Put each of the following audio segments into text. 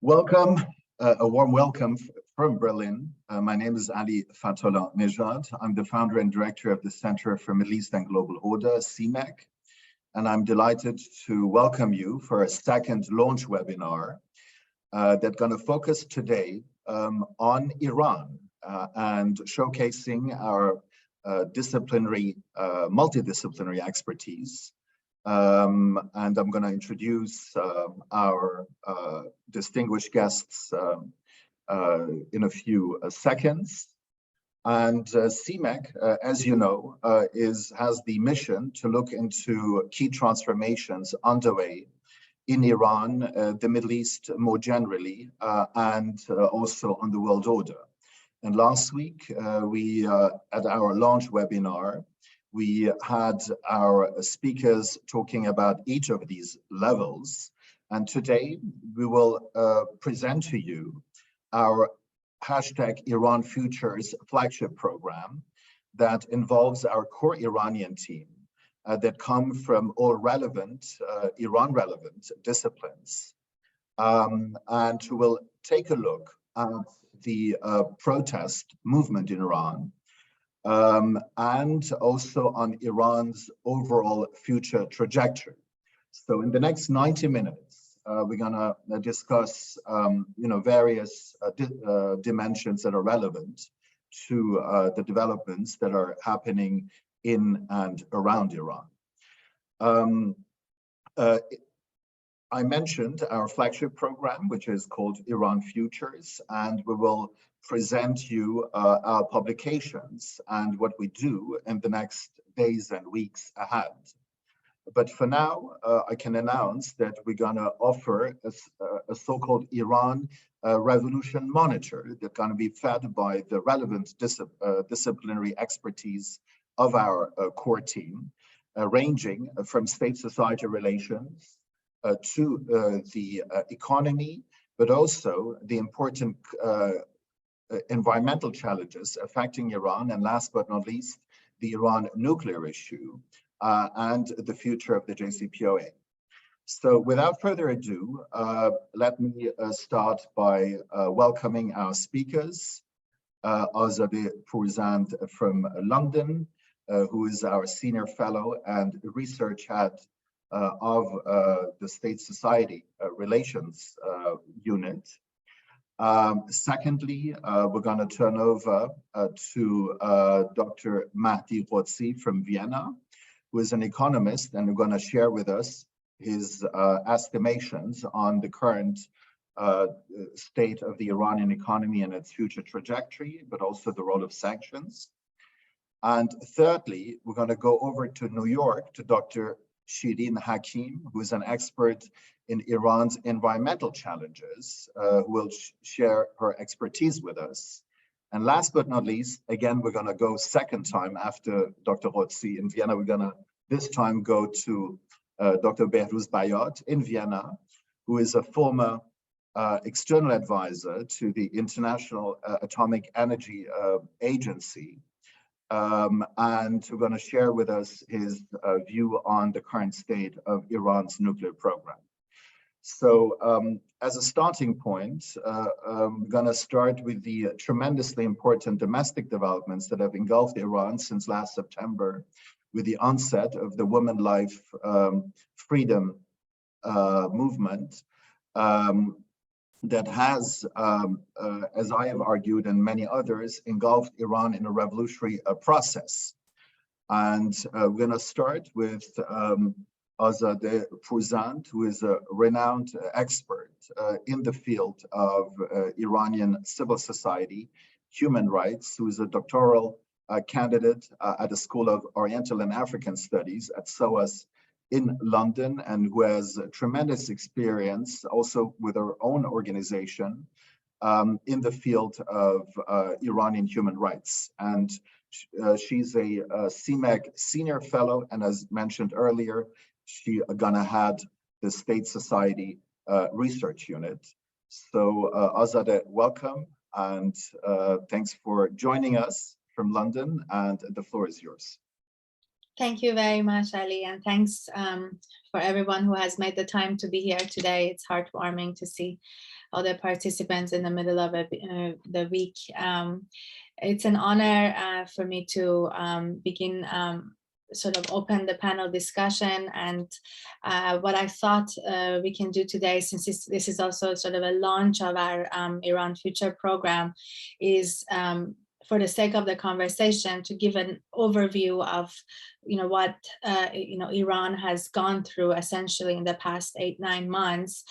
Welcome, a warm welcome from Berlin. My name is Ali Fathollah-Nejad. I'm the founder and director of the Center for Middle East and Global Order, CMEG, and I'm delighted to welcome you for a second launch webinar that's going to focus today on Iran and showcasing our multidisciplinary expertise. And I'm going to introduce our distinguished guests in a few seconds. And CMEG, as you know, has the mission to look into key transformations underway in Iran, the Middle East more generally, and also on the world order. And last week, at our launch webinar, we had our speakers talking about each of these levels. And today we will present to you our #Iran Futures flagship program that involves our core Iranian team that come from all relevant, Iran-relevant disciplines, and who will take a look at the protest movement in Iran, and also on Iran's overall future trajectory. So in the next 90 minutes, we're gonna discuss various dimensions that are relevant to the developments that are happening in and around Iran. I mentioned our flagship program, which is called Iran Futures, and we will present you our publications and what we do in the next days and weeks ahead. But for now, I can announce that we're gonna offer a so-called Iran Revolution Monitor that's gonna be fed by the relevant disciplinary expertise of our core team, ranging from state-society relations to the economy, but also the important environmental challenges affecting Iran, and last but not least, the Iran nuclear issue and the future of the JCPOA. So without further ado, let me start by welcoming our speakers, Azadeh Pourzand from London, who is our Senior Fellow and Research Head of the State Society Relations Unit. Secondly, we're going to turn over to Dr. Mahdi Ghodsi from Vienna, who is an economist, and who's going to share with us his estimations on the current state of the Iranian economy and its future trajectory, but also the role of sanctions. And thirdly, we're going to go over to New York to Dr. Shirin Hakim, who is an expert in Iran's environmental challenges, who will share her expertise with us. And last but not least, again, we're gonna go second time after Dr. Ghodsi in Vienna. We're gonna this time go to Dr. Behrooz Bayat in Vienna, who is a former external advisor to the International Atomic Energy Agency. And we're going to share with us his view on the current state of Iran's nuclear program. So as a starting point, we're going to start with the tremendously important domestic developments that have engulfed Iran since last September, with the onset of the Women Life Freedom movement that has, as I have argued and many others, engulfed Iran in a revolutionary process. And we're going to start with Azadeh Pourzand, who is a renowned expert in the field of Iranian civil society, human rights, who is a doctoral candidate at the School of Oriental and African Studies at SOAS in London, and who has tremendous experience also with her own organization in the field of Iranian human rights. And she's a CMEG Senior Fellow, and as mentioned earlier, she gonna head the State Society Research Unit. So Azadeh, welcome, and thanks for joining us from London, and the floor is yours. Thank you very much, Ali, and thanks for everyone who has made the time to be here today. It's heartwarming to see. other participants in the middle of the week. It's an honor for me to begin sort of open the panel discussion, and what I thought we can do today, since this is also sort of a launch of our Iran Future program, is for the sake of the conversation to give an overview of what Iran has gone through essentially in the past 8-9 months,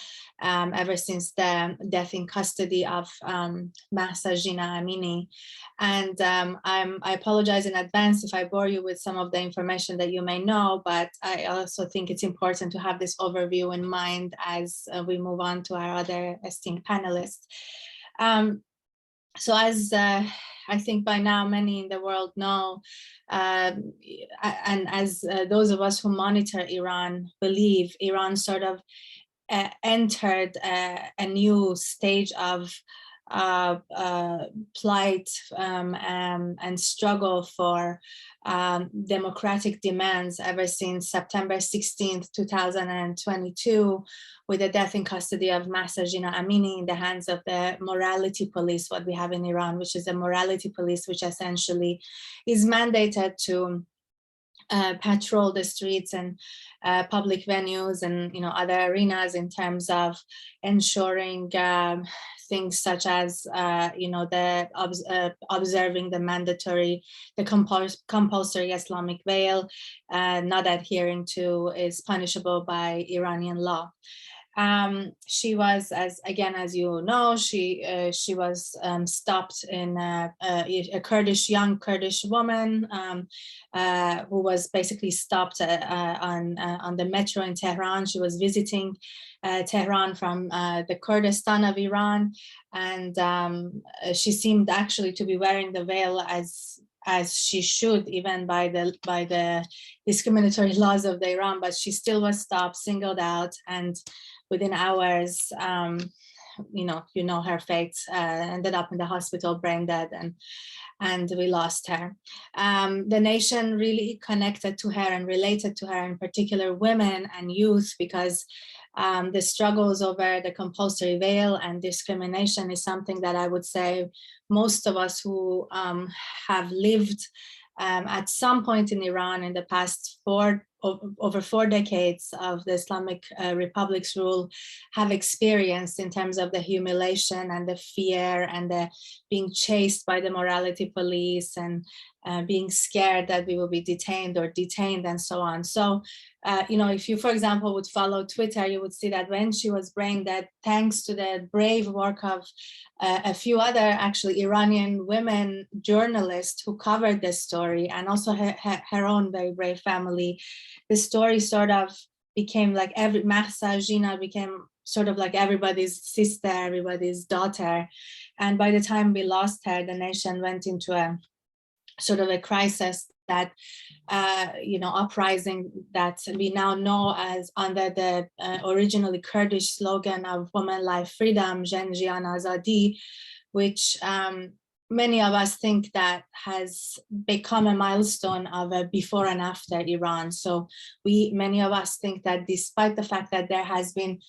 ever since the death in custody of Mahsa Jina Amini. And I apologize in advance if I bore you with some of the information that you may know, but I also think it's important to have this overview in mind as we move on to our other esteemed panelists. So as I think by now many in the world know, and as those of us who monitor Iran believe, Iran sort of entered a new stage of plight and struggle for democratic demands ever since September 16th, 2022, with the death in custody of Mahsa Jina Amini in the hands of the morality police, what we have in Iran, which is a morality police, which essentially is mandated to patrol the streets and public venues and other arenas in terms of ensuring things such as observing the compulsory Islamic veil, not adhering to is punishable by Iranian law. She was, as you know, she was stopped in a young Kurdish woman who was basically stopped on the metro in Tehran. She was visiting Tehran from the Kurdistan of Iran, and she seemed actually to be wearing the veil as she should, even by the discriminatory laws of the Iran, but she still was stopped, singled out, and within hours, her fate, ended up in the hospital, brain dead, and we lost her. The nation really connected to her and related to her, in particular women and youth, because the struggles over the compulsory veil and discrimination is something that I would say most of us who have lived at some point in Iran in the past over 4 decades of the Islamic Republic's rule have experienced, in terms of the humiliation and the fear and the being chased by the morality police and being scared that we will be detained and so on. So, if you, for example, would follow Twitter, you would see that when she was brain dead, thanks to the brave work of a few other actually Iranian women journalists who covered this story, and also her own very brave family, the story sort of became like Mahsa Jina became sort of like everybody's sister, everybody's daughter. And by the time we lost her, the nation went into a sort of a crisis that, uprising that we now know as under the originally Kurdish slogan of Women, Life, Freedom, Jen Jian Azadi, which many of us think that has become a milestone of a before and after Iran. So many of us think that despite the fact that there has been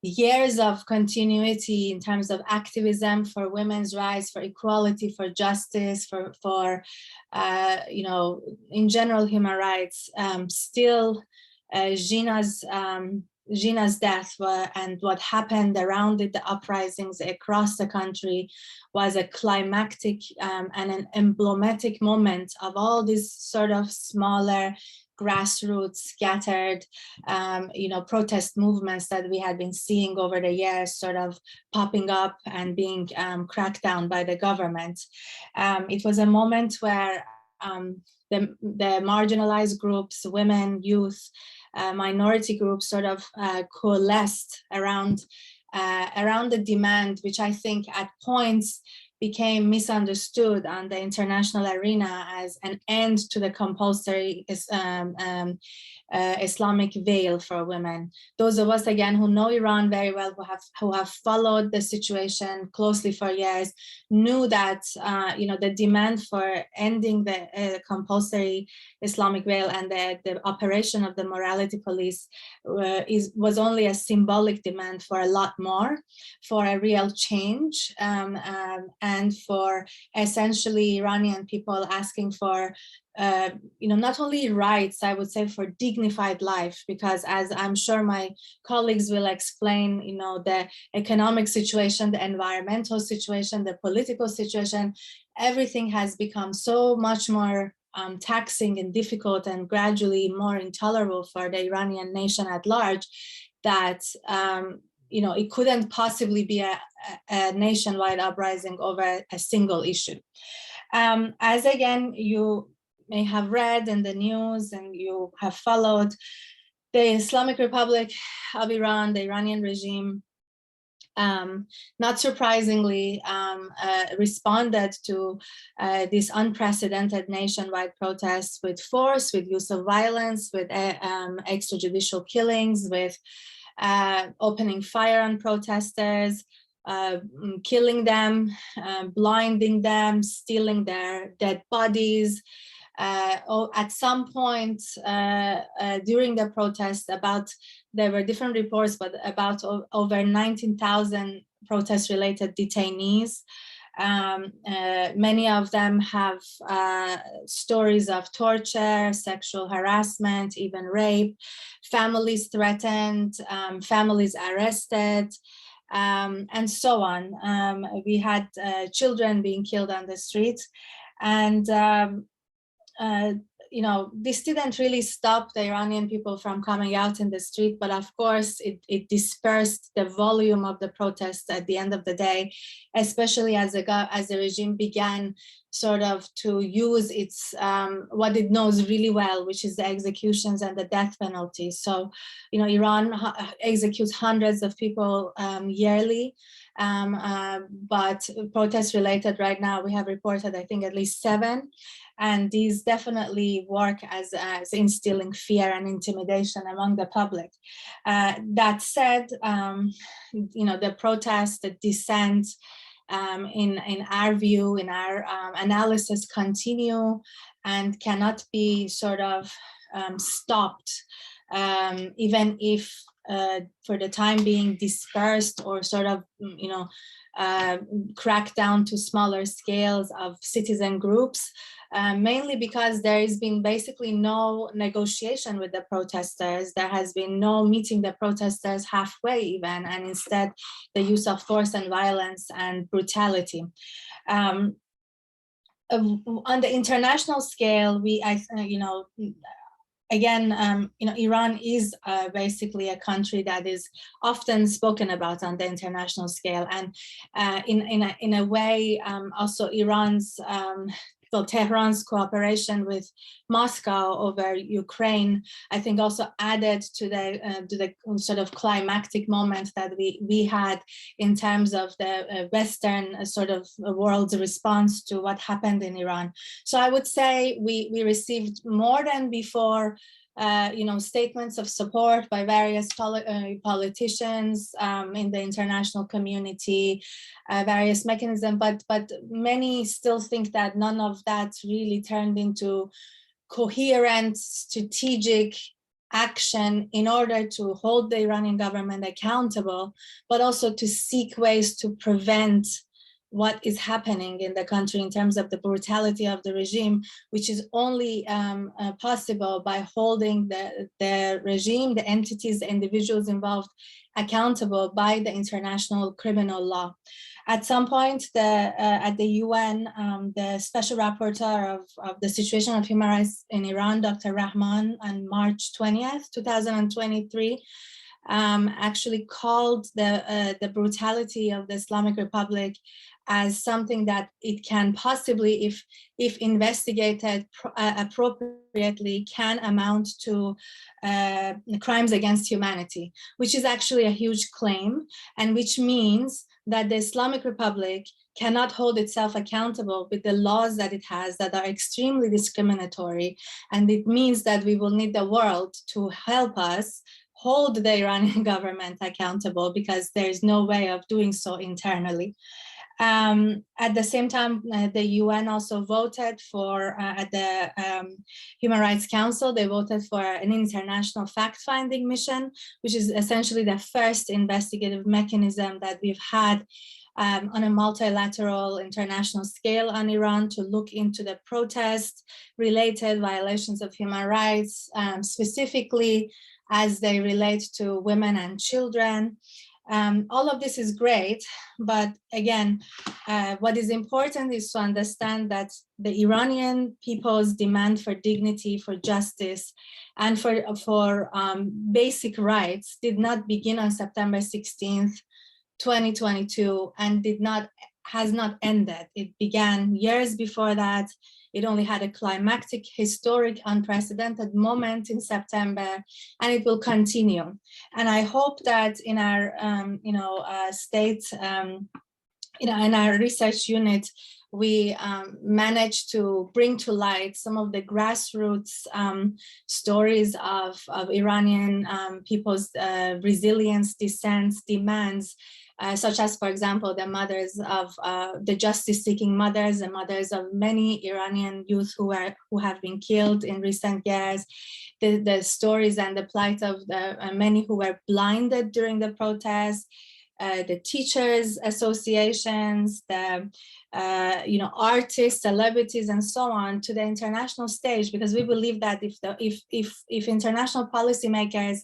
years of continuity in terms of activism for women's rights, for equality, for justice, for in general human rights, still Jina's death and what happened around it, the uprisings across the country, was a climactic and an emblematic moment of all these sort of smaller grassroots scattered protest movements that we had been seeing over the years, sort of popping up and being cracked down by the government. It was a moment where the marginalized groups, women, youth, minority groups sort of coalesced around the demand, which I think at points became misunderstood on the international arena as an end to the compulsory Islamic veil for women. Those of us, again, who know Iran very well, who have followed the situation closely for years, knew that the demand for ending the compulsory Islamic veil and the operation of the morality police was only a symbolic demand for a lot more, for a real change, and for essentially Iranian people asking for not only rights, I would say for dignified life, because as I'm sure my colleagues will explain, the economic situation, the environmental situation, the political situation, everything has become so much more taxing and difficult and gradually more intolerable for the Iranian nation at large, that it couldn't possibly be a nationwide uprising over a single issue. As again, you may have read in the news and you have followed, the Islamic Republic of Iran, the Iranian regime, not surprisingly, responded to this unprecedented nationwide protests with force, with use of violence, with extrajudicial killings, with opening fire on protesters, killing them, blinding them, stealing their dead bodies. At some point during the protest, there were different reports, but about over 19,000 protest-related detainees. Many of them have stories of torture, sexual harassment, even rape, families threatened, families arrested, and so on. We had children being killed on the streets, and this didn't really stop the Iranian people from coming out in the street, but of course it dispersed the volume of the protests at the end of the day, especially as the regime began sort of to use its what it knows really well, which is the executions and the death penalty. So, Iran executes hundreds of people yearly, but protests related right now, we have reported, I think, at least 7. And these definitely work as instilling fear and intimidation among the public. That said, the protest, the dissent, in our view, in our analysis, continue and cannot be sort of stopped, even if for the time being dispersed or sort of, cracked down to smaller scales of citizen groups. Mainly because there has been basically no negotiation with the protesters. There has been no meeting the protesters halfway even, and instead the use of force and violence and brutality. On the international scale, Iran is basically a country that is often spoken about on the international scale, and in a way, also Tehran's cooperation with Moscow over Ukraine, I think, also added to the sort of climactic moment that we had in terms of the Western sort of world's response to what happened in Iran. So I would say we received more than before statements of support by various politicians in the international community, various mechanisms, but many still think that none of that really turned into coherent strategic action in order to hold the Iranian government accountable, but also to seek ways to prevent what is happening in the country in terms of the brutality of the regime, which is only possible by holding the regime, the entities, the individuals involved accountable by the international criminal law. At some point, at the UN, the special rapporteur of the situation of human rights in Iran, Dr. Rahman, on March 20th, 2023, actually called the brutality of the Islamic Republic as something that it can possibly, if investigated appropriately, can amount to crimes against humanity, which is actually a huge claim, and which means that the Islamic Republic cannot hold itself accountable with the laws that it has that are extremely discriminatory. And it means that we will need the world to help us hold the Iranian government accountable, because there is no way of doing so internally. At the same time, the UN also voted for, at the Human Rights Council, they voted for an international fact-finding mission, which is essentially the first investigative mechanism that we've had on a multilateral international scale on Iran to look into the protest-related violations of human rights, specifically as they relate to women and children. All of this is great, but again, what is important is to understand that the Iranian people's demand for dignity, for justice, and for basic rights did not begin on September 16th, 2022, and has not ended. It began years before that. It only had a climactic, historic, unprecedented moment in September, and it will continue. And I hope that in our, state, in our research unit, we managed to bring to light some of the grassroots stories of Iranian people's resilience, dissent, demands, such as, for example, the mothers of the justice-seeking mothers, the mothers of many Iranian youth who have been killed in recent years, the stories and the plight of the many who were blinded during the protests, the teachers associations, the artists, celebrities, and so on, to the international stage, because we believe that if international policymakers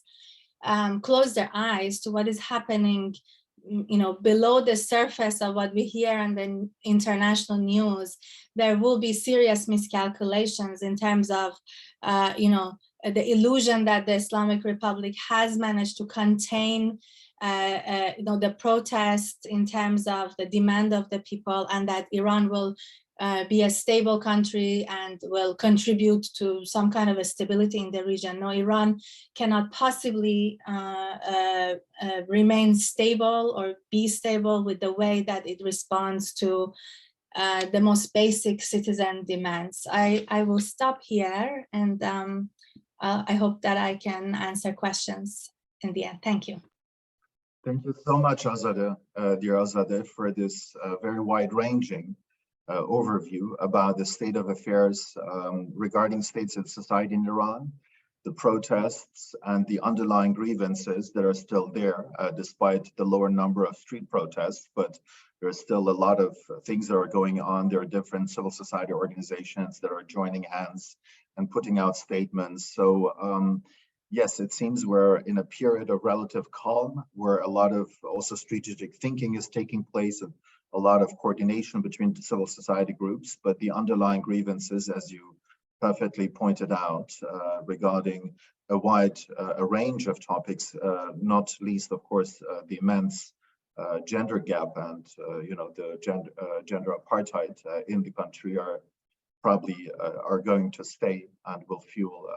close their eyes to what is happening, below the surface of what we hear in the international news, there will be serious miscalculations in terms of, the illusion that the Islamic Republic has managed to contain the protest in terms of the demand of the people, and that Iran will be a stable country and will contribute to some kind of a stability in the region. No, Iran cannot possibly remain stable or be stable with the way that it responds to the most basic citizen demands. I will stop here, and I hope that I can answer questions in the end. Thank you. Thank you so much, Azadeh, dear Azadeh, for this very wide-ranging overview about the state of affairs regarding state and society in Iran, the protests and the underlying grievances that are still there, despite the lower number of street protests, but there's still a lot of things that are going on. There are different civil society organizations that are joining hands and putting out statements. So yes, it seems we're in a period of relative calm, where a lot of also strategic thinking is taking place, and a lot of coordination between the civil society groups, but the underlying grievances, as you perfectly pointed out, regarding a wide range of topics, not least, of course, the immense gender gap and the gender apartheid in the country are probably are going to stay and will fuel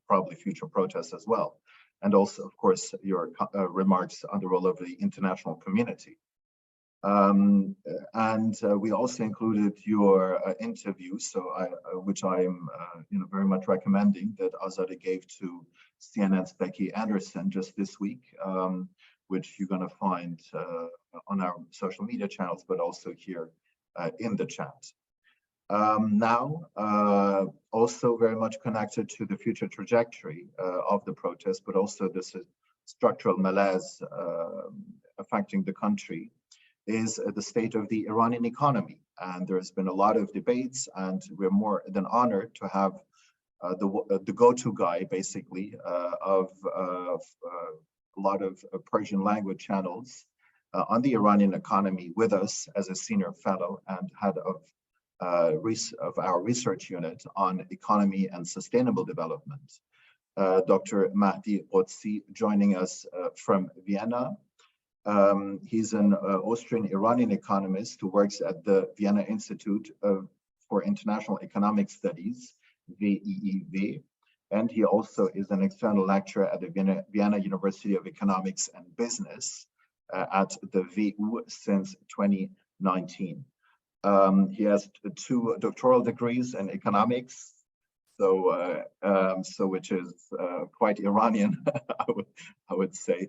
probably future protests as well. And also, of course, your remarks on the role of the international community. We also included your interview, which I'm very much recommending, that Azadeh gave to CNN's Becky Anderson just this week, which you're going to find on our social media channels, but also here in the chat. Now, also very much connected to the future trajectory of the protest, but also this structural malaise affecting the country, is the state of the Iranian economy. And there's been a lot of debates, and we're more than honored to have the go-to guy, basically, of a lot of Persian language channels on the Iranian economy with us as a senior fellow and head of our research unit on economy and sustainable development. Dr. Mahdi Ghodsi joining us from Vienna. He's an Austrian-Iranian economist who works at the Vienna Institute for International Economic Studies, WIEW, and he also is an external lecturer at the Vienna University of Economics and Business at the WU since 2019. 19. He has 2 doctoral degrees in economics, so which is quite Iranian, I would say.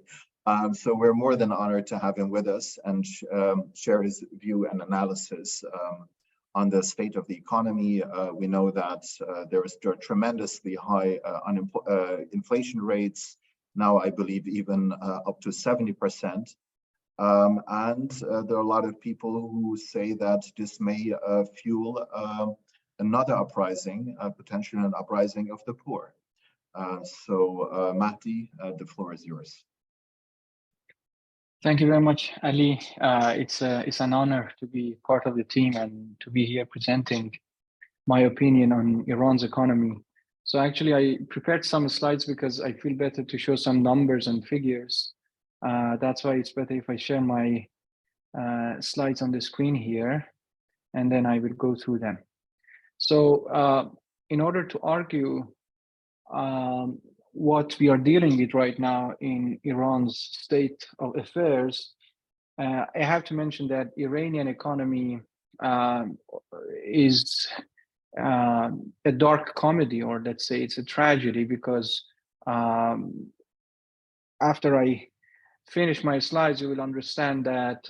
So we're more than honored to have him with us and share his view and analysis on the state of the economy. We know that there is tremendously high inflation rates, now I believe even up to 70%. And there are a lot of people who say that this may fuel another uprising, potentially an uprising of the poor. So Mahdi, the floor is yours. Thank you very much, Ali. It's an honor to be part of the team and to be here presenting my opinion on Iran's economy. So actually, I prepared some slides because I feel better to show some numbers and figures. That's why it's better if I share my slides on the screen here, and then I will go through them. So in order to argue what we are dealing with right now in Iran's state of affairs, I have to mention that Iranian economy is a dark comedy, or let's say it's a tragedy, because after I finish my slides, you will understand that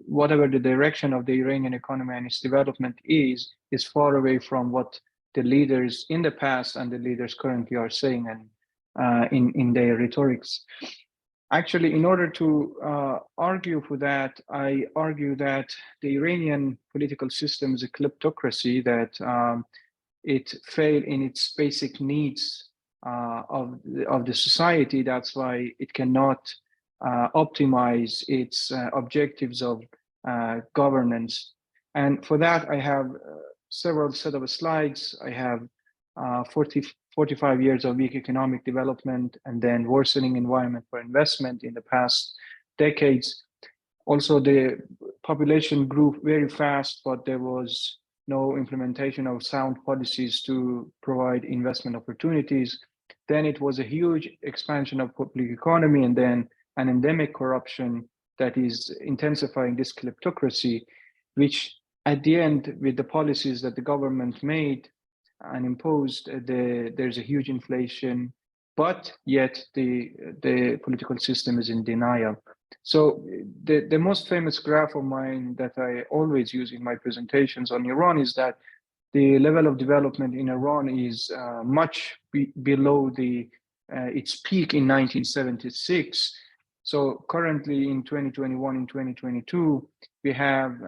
whatever the direction of the Iranian economy and its development is far away from what the leaders in the past and the leaders currently are saying and in their rhetorics. Actually, in order to argue for that, I argue that the Iranian political system is a kleptocracy, that it failed in its basic needs of the society. That's why it cannot optimize its objectives of governance. And for that, I have several set of slides. I have 45 years of weak economic development and then worsening environment for investment in the past decades. Also, the population grew very fast, but there was no implementation of sound policies to provide investment opportunities. Then it was a huge expansion of public economy, and then an endemic corruption that is intensifying this kleptocracy, which at the end, with the policies that the government made and imposed, there's a huge inflation, but yet the political system is in denial. So the most famous graph of mine that I always use in my presentations on Iran is that the level of development in Iran is much below its peak in 1976. So currently in 2021 and 2022, we have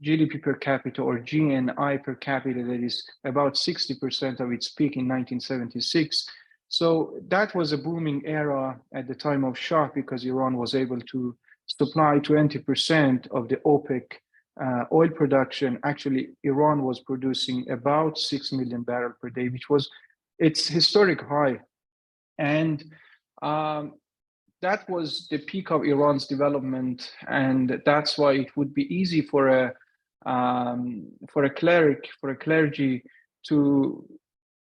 GDP per capita, or GNI per capita, that is about 60% of its peak in 1976. So that was a booming era at the time of Shah, because Iran was able to supply 20% of the OPEC oil production. Actually, Iran was producing about 6 million barrels per day, which was its historic high. And that was the peak of Iran's development, and that's why it would be easy for a clergy to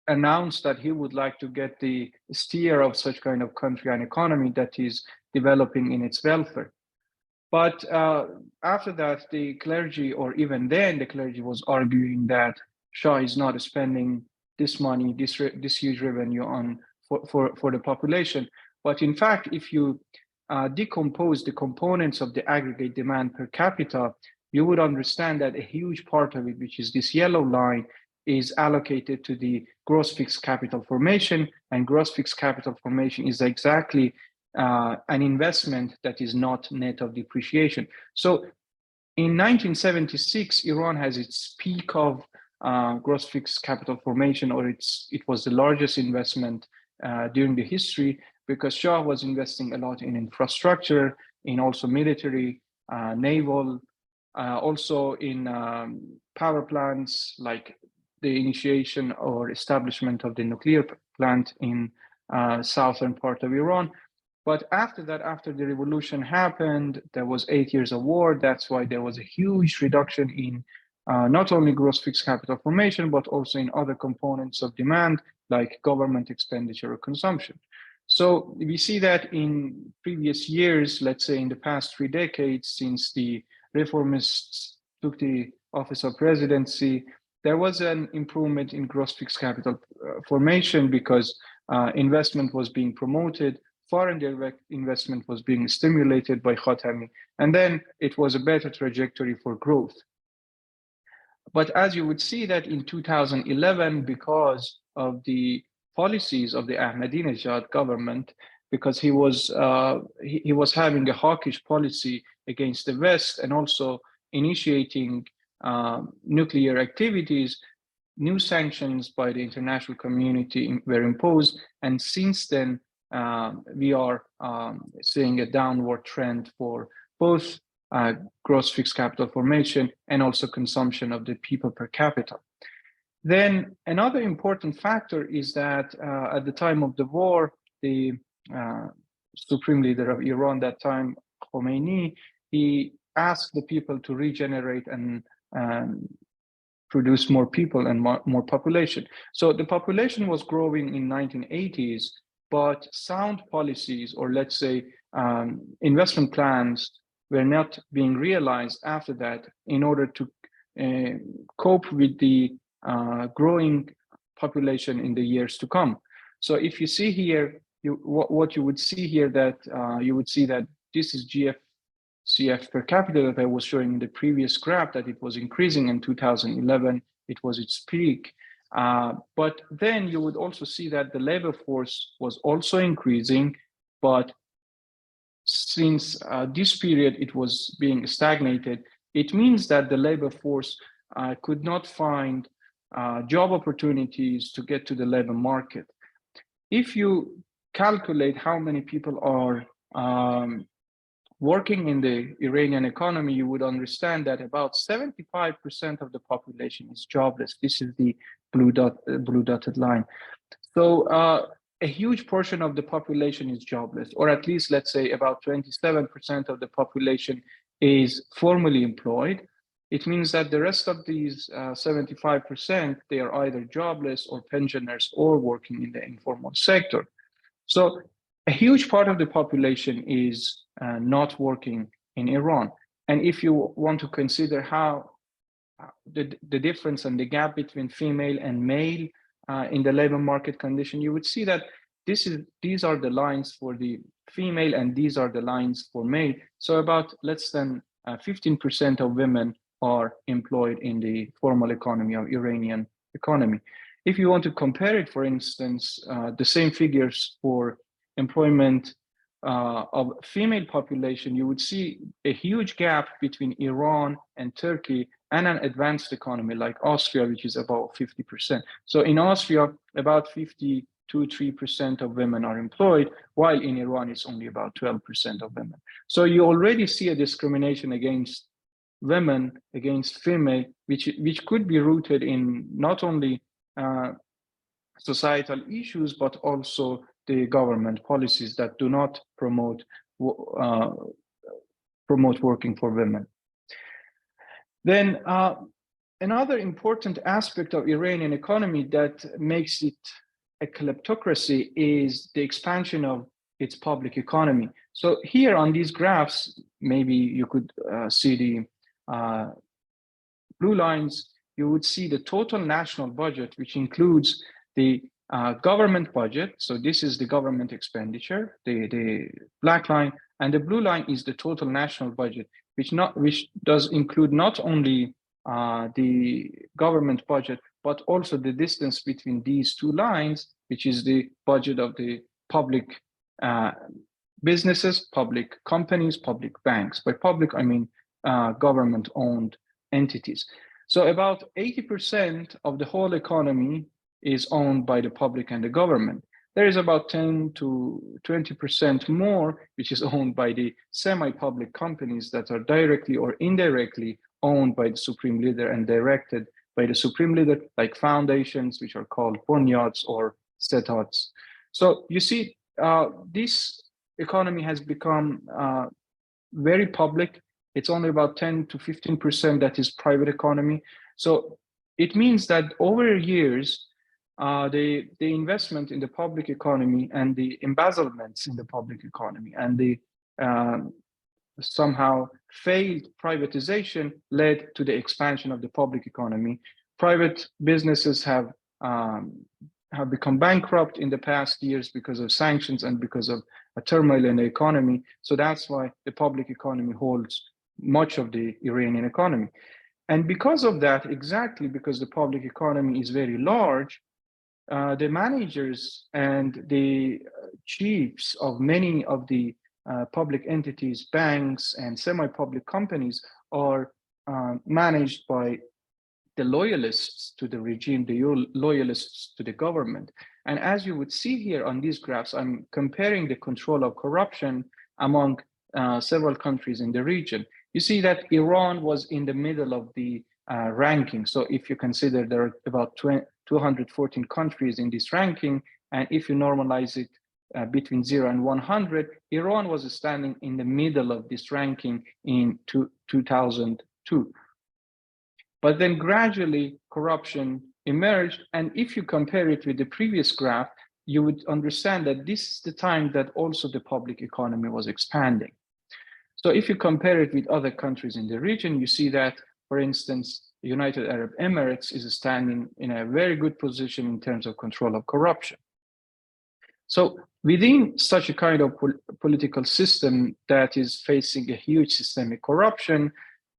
announce that he would like to get the steer of such kind of country and economy that is developing in its welfare. But after that, the clergy, or even then, the clergy was arguing that Shah is not spending this money, this huge revenue on for the population. But in fact, if you decompose the components of the aggregate demand per capita, you would understand that a huge part of it, which is this yellow line, is allocated to the gross fixed capital formation, and gross fixed capital formation is exactly an investment that is not net of depreciation. So in 1976, Iran has its peak of gross fixed capital formation, or it was the largest investment during the history, because Shah was investing a lot in infrastructure, in also military, naval, also in power plants, like the initiation or establishment of the nuclear plant in southern part of Iran. But after that, after the revolution happened, there was 8 years of war. That's why there was a huge reduction in not only gross fixed capital formation, but also in other components of demand, like government expenditure or consumption. So we see that in previous years, let's say in the past 3 decades, since the reformists took the office of presidency, there was an improvement in gross fixed capital formation because investment was being promoted, foreign direct investment was being stimulated by Khatami, and then it was a better trajectory for growth. But as you would see that in 2011, because of the policies of the Ahmadinejad government, because he was having a hawkish policy against the West and also initiating nuclear activities, new sanctions by the international community were imposed. And since then, we are seeing a downward trend for both gross fixed capital formation and also consumption of the people per capita. Then another important factor is that at the time of the war, the supreme leader of Iran that time, Khomeini, he asked the people to regenerate and produce more people and more population. So the population was growing in 1980s, but sound policies, or let's say investment plans, were not being realized after that in order to cope with the growing population in the years to come. So if you see here, what you would see here that you would see that this is GFCF per capita that I was showing in the previous graph, that it was increasing in 2011, it was its peak. But then you would also see that the labor force was also increasing, but since this period it was being stagnated, it means that the labor force could not find job opportunities to get to the labor market. If you calculate how many people are working in the Iranian economy, you would understand that about 75% of the population is jobless. This is the blue dotted line. So a huge portion of the population is jobless, or at least let's say about 27% of the population is formally employed. It means that the rest of these 75%, they are either jobless or pensioners or working in the informal sector. So a huge part of the population is not working in Iran. And if you want to consider how the difference and the gap between female and male in the labor market condition, you would see that these are the lines for the female and these are the lines for male. So about less than 15% of women are employed in the formal economy of Iranian economy. If you want to compare it, for instance, the same figures for employment of female population, you would see a huge gap between Iran and Turkey and an advanced economy like Austria, which is about 50%. So in Austria, about 52-3% of women are employed, while in Iran, it's only about 12% of women. So you already see a discrimination against women, against female, which could be rooted in not only societal issues, but also the government policies that do not promote working for women. Then another important aspect of Iranian economy that makes it a kleptocracy is the expansion of its public economy. So here on these graphs, maybe you could see the blue lines, you would see the total national budget, which includes the government budget. So this is the government expenditure, the black line, and the blue line is the total national budget, which does include not only the government budget, but also the distance between these two lines, which is the budget of the public businesses, public companies, public banks. By public, I mean government-owned entities. So about 80% of the whole economy is owned by the public and the government. There is about 10 to 20% more, which is owned by the semi-public companies that are directly or indirectly owned by the supreme leader and directed by the supreme leader, like foundations, which are called bunyads or setats. So you see, this economy has become very public. It's only about 10 to 15% that is private economy. So it means that over years, the investment in the public economy and the embezzlements in the public economy and the somehow failed privatization led to the expansion of the public economy. Private businesses have become bankrupt in the past years because of sanctions and because of a turmoil in the economy. So that's why the public economy holds much of the Iranian economy. And because of that, exactly because the public economy is very large, the managers and the chiefs of many of the public entities, banks, and semi-public companies are managed by the loyalists to the regime, the loyalists to the government. And as you would see here on these graphs, I'm comparing the control of corruption among several countries in the region. You see that Iran was in the middle of the ranking. So if you consider there are about 214 countries in this ranking, and if you normalize it between 0 and 100, Iran was standing in the middle of this ranking in 2002. But then gradually corruption emerged. And if you compare it with the previous graph, you would understand that this is the time that also the public economy was expanding. So if you compare it with other countries in the region, you see that, for instance, the United Arab Emirates is standing in a very good position in terms of control of corruption. So within such a kind of political system that is facing a huge systemic corruption,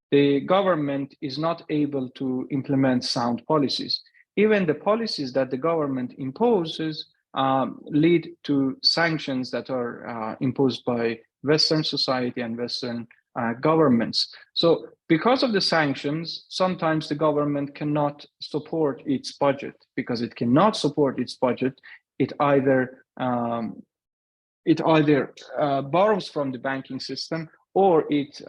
the government is not able to implement sound policies. Even the policies that the government imposes lead to sanctions that are imposed by Western society and Western governments. So because of the sanctions, sometimes the government cannot support its budget. Because it cannot support its budget, it either borrows from the banking system, or it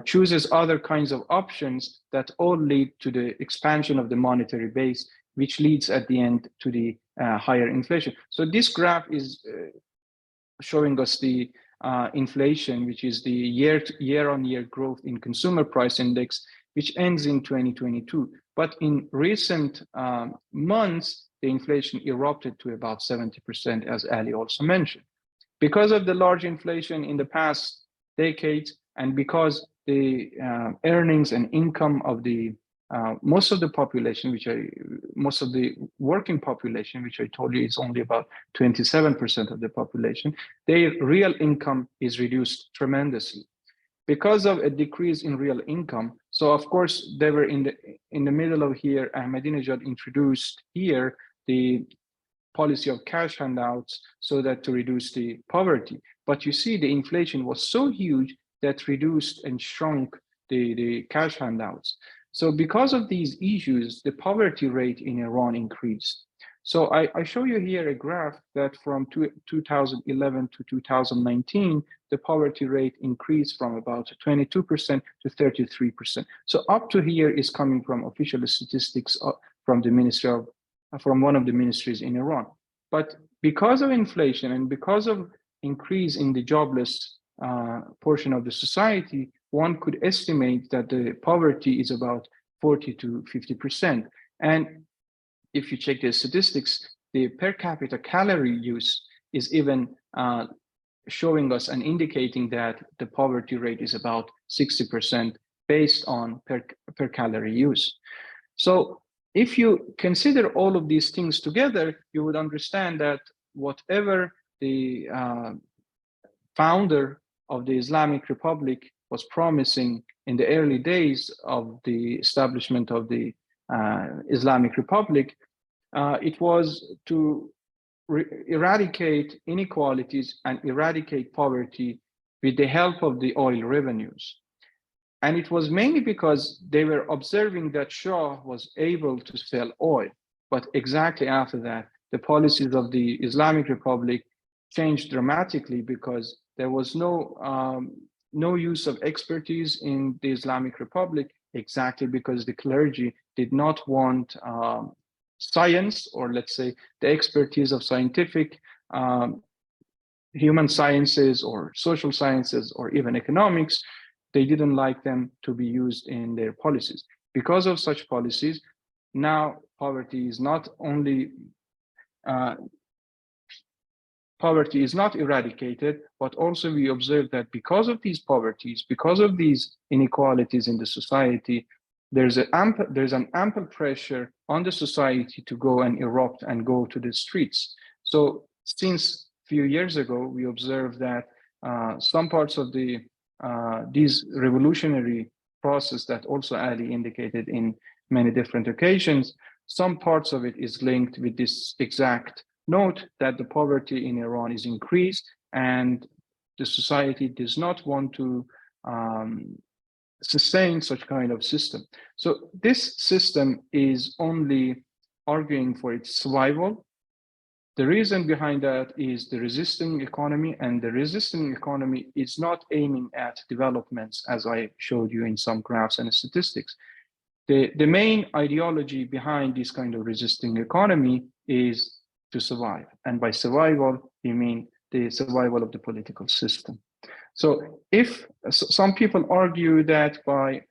chooses other kinds of options that all lead to the expansion of the monetary base, which leads at the end to the higher inflation. So this graph is showing us the inflation, which is the year-on-year growth in consumer price index, which ends in 2022. But in recent months, the inflation erupted to about 70%, as Ali also mentioned. Because of the large inflation in the past decades, and because the earnings and income of the most of the population, most of the working population, which I told you is only about 27% of the population, their real income is reduced tremendously. Because of a decrease in real income, so of course they were in the middle of here, Ahmadinejad introduced here the policy of cash handouts so that to reduce the poverty. But you see the inflation was so huge that reduced and shrunk the cash handouts. So because of these issues, the poverty rate in Iran increased. So I show you here a graph that from 2011 to 2019, the poverty rate increased from about 22% to 33%. So up to here is coming from official statistics from the Ministry of from one of the ministries in Iran. But because of inflation and because of increase in the jobless portion of the society, one could estimate that the poverty is about 40 to 50%. And if you check the statistics, the per capita calorie use is even showing us and indicating that the poverty rate is about 60% based on per calorie use. So if you consider all of these things together, you would understand that whatever the founder of the Islamic Republic was promising in the early days of the establishment of the Islamic Republic, it was to eradicate inequalities and eradicate poverty with the help of the oil revenues. And it was mainly because they were observing that Shah was able to sell oil. But exactly after that, the policies of the Islamic Republic changed dramatically because there was no use of expertise in the Islamic Republic, exactly because the clergy did not want science, or let's say the expertise of scientific human sciences or social sciences or even economics. They didn't like them to be used in their policies. Because of such policies, now poverty is not eradicated, but also we observe that because of these poverties, because of these inequalities in the society, there's an ample pressure on the society to go and erupt and go to the streets. So since a few years ago, we observed that some parts of these revolutionary process that also Ali indicated in many different occasions, some parts of it is linked with this exact note that the poverty in Iran is increased and the society does not want to sustain such kind of system. So this system is only arguing for its survival. The reason behind that is the resisting economy, and the resisting economy is not aiming at developments, as I showed you in some graphs and statistics. The main ideology behind this kind of resisting economy is to survive. And by survival, we mean the survival of the political system. So if some people argue that by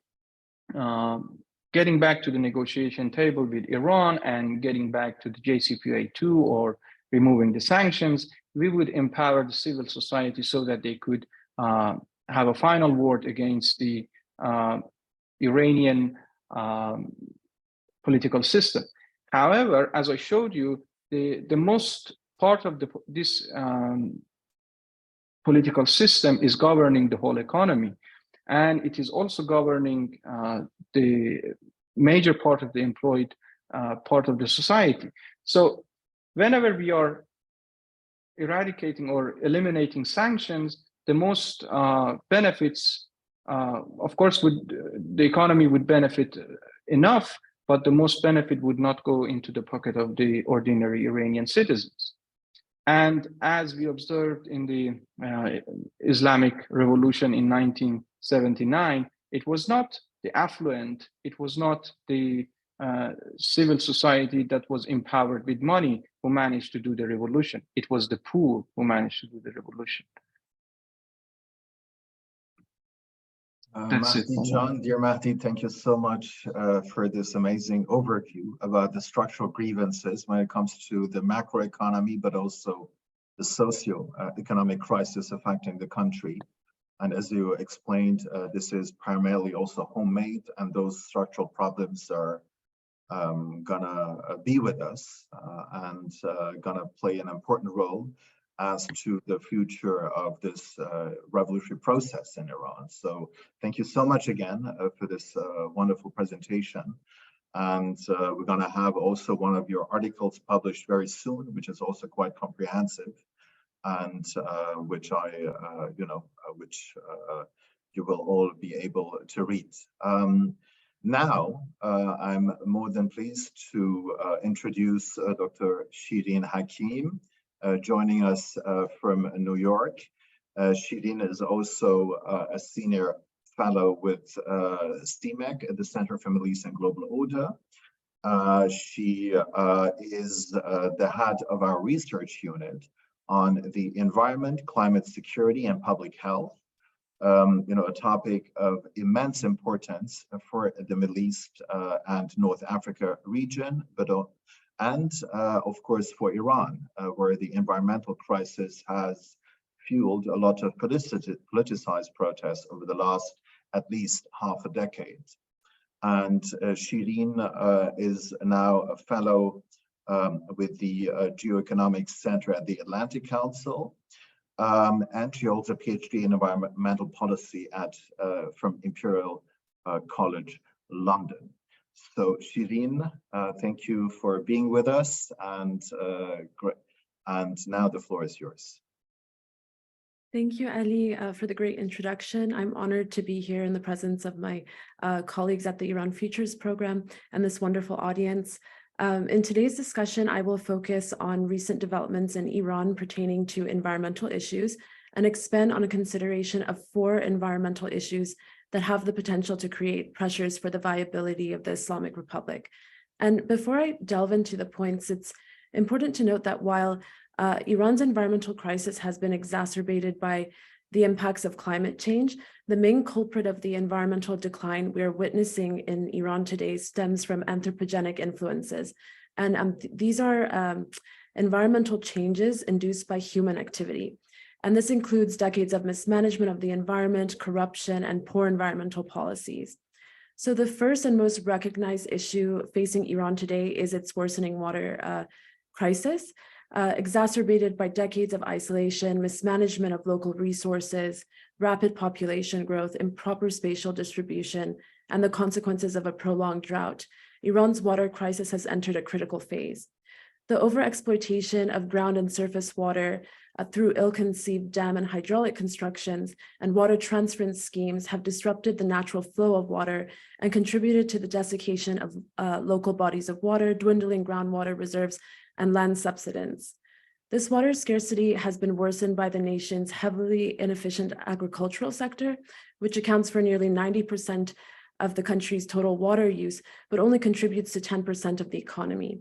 getting back to the negotiation table with Iran and getting back to the JCPOA 2 or removing the sanctions, we would empower the civil society so that they could have a final word against the Iranian political system. However, as I showed you, the most part of this political system is governing the whole economy, and it is also governing the major part of the employed part of the society. So whenever we are eradicating or eliminating sanctions, the most benefits, of course, the economy would benefit enough, but the most benefit would not go into the pocket of the ordinary Iranian citizens. And as we observed in the Islamic Revolution in 1979, it was not the affluent, it was not the civil society that was empowered with money who managed to do the revolution. It was the poor who managed to do the revolution. That's Mahdi, John, dear Mahdi, thank you so much for this amazing overview about the structural grievances when it comes to the macroeconomy, but also the socio-economic crisis affecting the country. And as you explained, this is primarily also homemade, and those structural problems are gonna be with us and gonna play an important role as to the future of this revolutionary process in Iran. So thank you so much again for this wonderful presentation. And we're gonna have also one of your articles published very soon, which is also quite comprehensive, and which you will all be able to read. Now, I'm more than pleased to introduce Dr. Shirin Hakim, joining us from New York. Shirin is also a senior fellow with CMEG at the Center for Middle East and Global Order. She is the head of our research unit on the environment, climate security, and public health. A topic of immense importance for the Middle East and North Africa region, and of course for Iran, where the environmental crisis has fueled a lot of politicized protests over the last at least half a decade. And Shirin is now a fellow with the GeoEconomic Center at the Atlantic Council. And she holds a PhD in environmental policy from Imperial College London. So Shirin, thank you for being with us, and now the floor is yours. Thank you, Ali, for the great introduction. I'm honored to be here in the presence of my colleagues at the Iran Futures Program and this wonderful audience. In today's discussion, I will focus on recent developments in Iran pertaining to environmental issues and expand on a consideration of 4 environmental issues that have the potential to create pressures for the viability of the Islamic Republic. And before I delve into the points, it's important to note that while Iran's environmental crisis has been exacerbated by the impacts of climate change, the main culprit of the environmental decline we are witnessing in Iran today stems from anthropogenic influences. And these are environmental changes induced by human activity. And this includes decades of mismanagement of the environment, corruption, and poor environmental policies. So the first and most recognized issue facing Iran today is its worsening water crisis, exacerbated by decades of isolation, mismanagement of local resources, rapid population growth, improper spatial distribution, and the consequences of a prolonged drought. Iran's water crisis has entered a critical phase. The overexploitation of ground and surface water through ill-conceived dam and hydraulic constructions and water transference schemes have disrupted the natural flow of water and contributed to the desiccation of local bodies of water, dwindling groundwater reserves, and land subsidence. This water scarcity has been worsened by the nation's heavily inefficient agricultural sector, which accounts for nearly 90% of the country's total water use, but only contributes to 10% of the economy.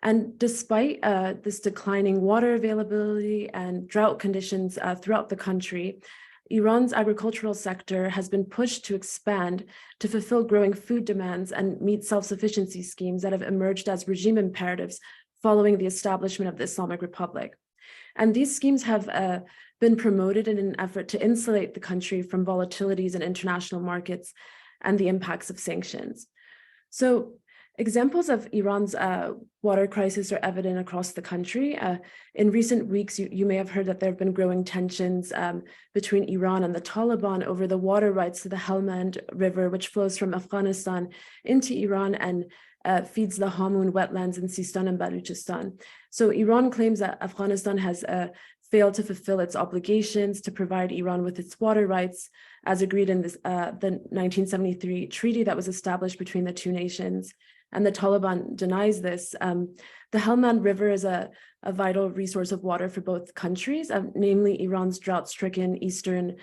And despite this declining water availability and drought conditions throughout the country, Iran's agricultural sector has been pushed to expand to fulfill growing food demands and meet self-sufficiency schemes that have emerged as regime imperatives following the establishment of the Islamic Republic. And these schemes have been promoted in an effort to insulate the country from volatilities in international markets and the impacts of sanctions. So examples of Iran's water crisis are evident across the country. In recent weeks, you may have heard that there have been growing tensions between Iran and the Taliban over the water rights to the Helmand River, which flows from Afghanistan into Iran and feeds the Hamoon wetlands in Sistan and Baluchistan. So Iran claims that Afghanistan has failed to fulfill its obligations to provide Iran with its water rights as agreed in this, the 1973 treaty that was established between the two nations. And the Taliban denies this. The Helmand River is a vital resource of water for both countries, namely Iran's drought-stricken eastern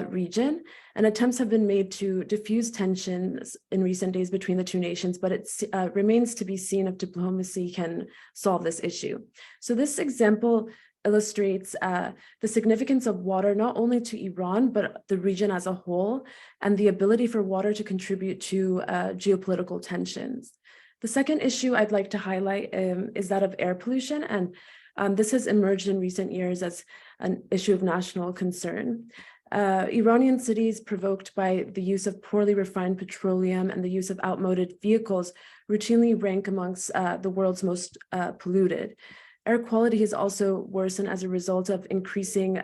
region. And attempts have been made to diffuse tensions in recent days between the two nations, but it remains to be seen if diplomacy can solve this issue. So this example illustrates the significance of water not only to Iran, but the region as a whole, and the ability for water to contribute to geopolitical tensions. The second issue I'd like to highlight is that of air pollution, and this has emerged in recent years as an issue of national concern. Iranian cities provoked by the use of poorly refined petroleum and the use of outmoded vehicles routinely rank amongst the world's most polluted. Air quality has also worsened as a result of increasingly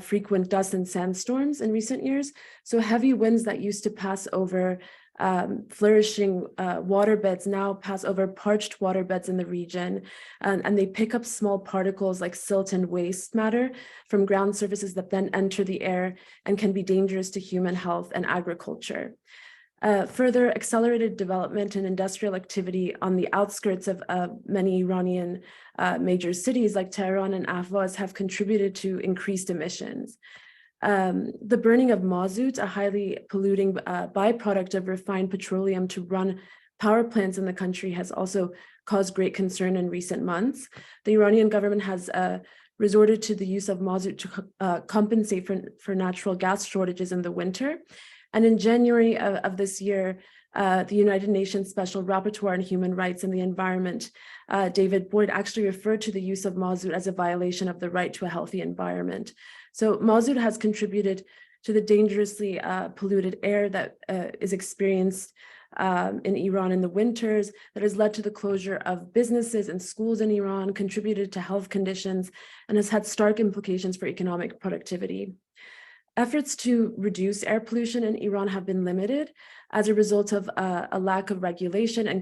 frequent dust and sandstorms in recent years. So heavy winds that used to pass over flourishing waterbeds now pass over parched waterbeds in the region, and they pick up small particles like silt and waste matter from ground surfaces that then enter the air and can be dangerous to human health and agriculture. Further accelerated development and industrial activity on the outskirts of many Iranian major cities like Tehran and Ahvaz have contributed to increased emissions. The burning of mazout, a highly polluting byproduct of refined petroleum to run power plants in the country, has also caused great concern in recent months. The Iranian government has resorted to the use of mazout to compensate for natural gas shortages in the winter. And in January of this year, the United Nations Special Rapporteur on Human Rights and the Environment, David Boyd, actually referred to the use of mazout as a violation of the right to a healthy environment. So mazout has contributed to the dangerously polluted air that is experienced in Iran in the winters, that has led to the closure of businesses and schools in Iran, contributed to health conditions, and has had stark implications for economic productivity. Efforts to reduce air pollution in Iran have been limited as a result of a lack of regulation and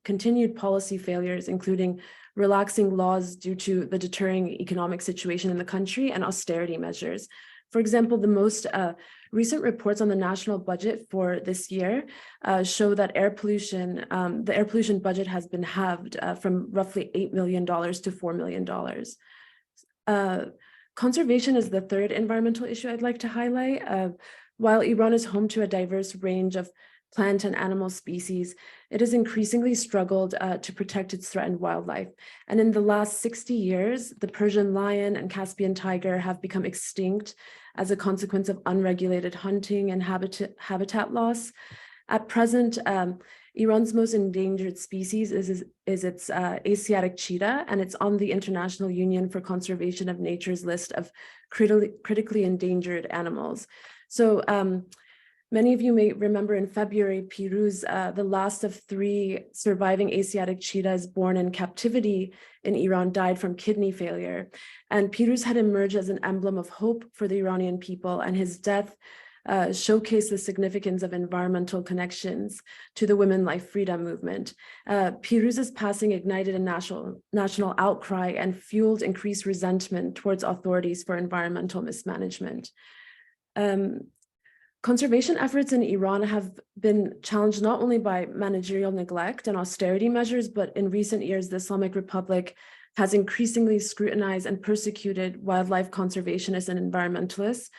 continued policy failures, including relaxing laws due to the deterring economic situation in the country and austerity measures. For example, the most recent reports on the national budget for this year show that the air pollution budget has been halved from roughly $8 million to $4 million. Conservation is the third environmental issue I'd like to highlight. While Iran is home to a diverse range of plant and animal species, it has increasingly struggled to protect its threatened wildlife. And in the last 60 years, the Persian lion and Caspian tiger have become extinct as a consequence of unregulated hunting and habitat loss. At present, Iran's most endangered species is its Asiatic cheetah, and it's on the International Union for Conservation of Nature's list of critically endangered animals. So many of you may remember in February, Behrooz, the last of 3 surviving Asiatic cheetahs born in captivity in Iran, died from kidney failure. And Behrooz had emerged as an emblem of hope for the Iranian people, and his death showcased the significance of environmental connections to the women life freedom movement. Behrooz' passing ignited a national outcry and fueled increased resentment towards authorities for environmental mismanagement. Conservation efforts in Iran have been challenged not only by managerial neglect and austerity measures, but in recent years, the Islamic Republic has increasingly scrutinized and persecuted wildlife conservationists and environmentalists.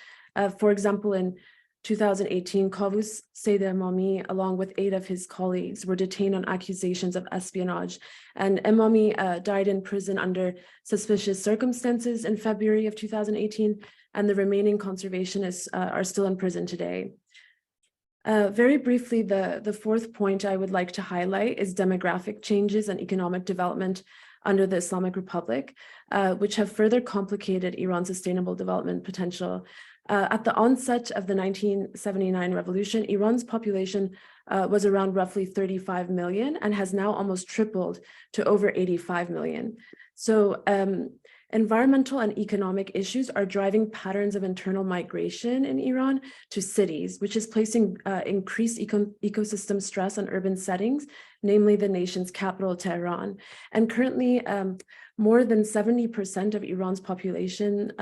For example, in 2018, Qavus Said Emami, along with 8 of his colleagues, were detained on accusations of espionage. And Emami died in prison under suspicious circumstances in February of 2018, and the remaining conservationists are still in prison today. Very briefly, the 4th point I would like to highlight is demographic changes and economic development under the Islamic Republic, which have further complicated Iran's sustainable development potential. At the onset of the 1979 revolution, Iran's population was around roughly 35 million and has now almost tripled to over 85 million. So environmental and economic issues are driving patterns of internal migration in Iran to cities, which is placing increased ecosystem stress on urban settings, namely the nation's capital, Tehran. And currently, more than 70% of Iran's population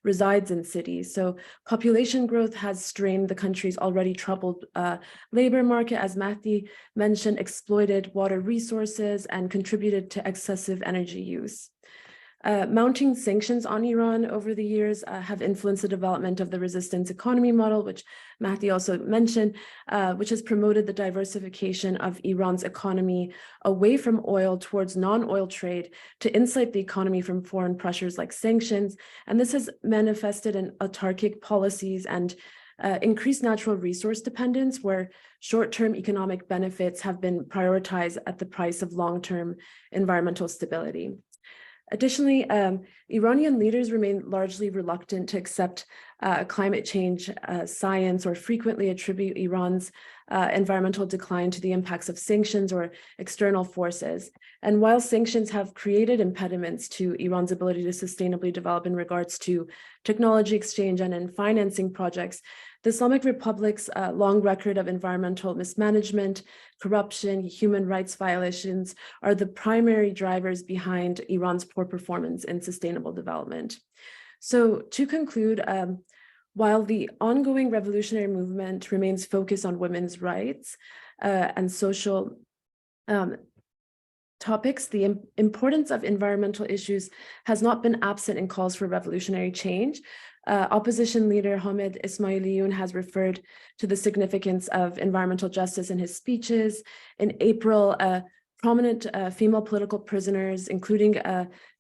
resides in cities. So population growth has strained the country's already troubled labor market, as Mahdi mentioned, exploited water resources, and contributed to excessive energy use. Mounting sanctions on Iran over the years have influenced the development of the resistance economy model, which Mahdi also mentioned, which has promoted the diversification of Iran's economy away from oil towards non-oil trade to insulate the economy from foreign pressures like sanctions. And this has manifested in autarkic policies and increased natural resource dependence, where short-term economic benefits have been prioritized at the price of long-term environmental stability. Additionally, Iranian leaders remain largely reluctant to accept climate change science, or frequently attribute Iran's environmental decline to the impacts of sanctions or external forces. And while sanctions have created impediments to Iran's ability to sustainably develop in regards to technology exchange and in financing projects, the Islamic Republic's long record of environmental mismanagement, corruption, human rights violations are the primary drivers behind Iran's poor performance in sustainable development. So to conclude, while the ongoing revolutionary movement remains focused on women's rights and social topics, the importance of environmental issues has not been absent in calls for revolutionary change. Opposition leader Hamid Ismailion has referred to the significance of environmental justice in his speeches. In April, prominent female political prisoners, including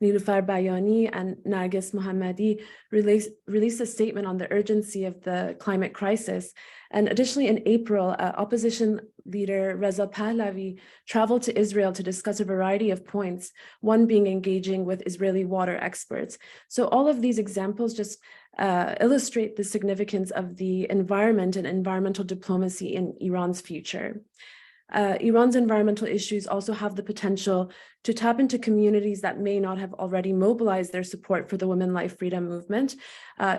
Niloufar Bayani and Narges Mohammadi, released a statement on the urgency of the climate crisis. And additionally, in April, opposition leader Reza Pahlavi traveled to Israel to discuss a variety of points, one being engaging with Israeli water experts. So all of these examples just illustrate the significance of the environment and environmental diplomacy in Iran's future. Iran's environmental issues also have the potential to tap into communities that may not have already mobilized their support for the women life freedom movement.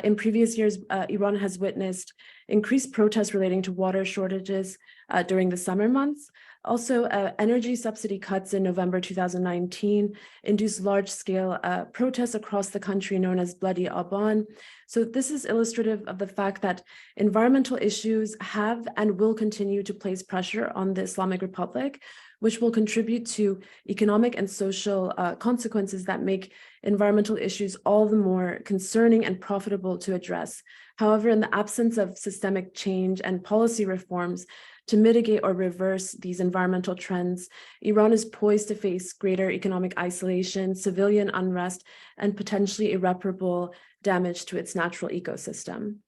In previous years, Iran has witnessed increased protests relating to water shortages during the summer months. Also, energy subsidy cuts in November 2019 induced large-scale protests across the country known as Bloody Aban. So this is illustrative of the fact that environmental issues have and will continue to place pressure on the Islamic Republic, which will contribute to economic and social consequences that make environmental issues all the more concerning and profitable to address. However, in the absence of systemic change and policy reforms to mitigate or reverse these environmental trends, Iran is poised to face greater economic isolation, civilian unrest, and potentially irreparable damage to its natural ecosystem.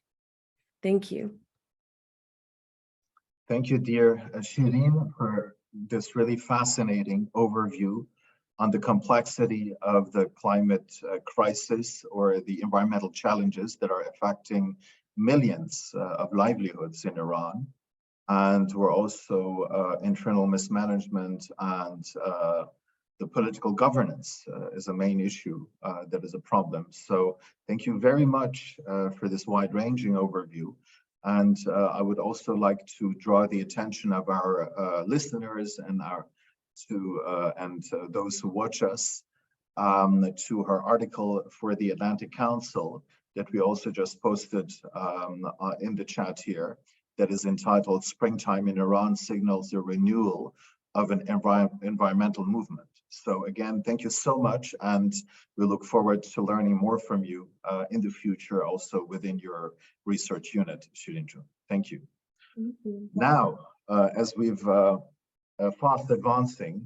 Thank you. Thank you, dear Shirin, for this really fascinating overview on the complexity of the climate crisis or the environmental challenges that are affecting millions of livelihoods in Iran. And we're also internal mismanagement and the political governance is a main issue that is a problem. So thank you very much for this wide-ranging overview. And I would also like to draw the attention of our listeners and those who watch us to her article for the Atlantic Council that we also just posted in the chat here, that is entitled "Springtime in Iran Signals the Renewal of an Environmental Movement." So again, thank you so much, and we look forward to learning more from you in the future, also within your research unit, Shirin. Thank you. Mm-hmm. Now, as we've fast advancing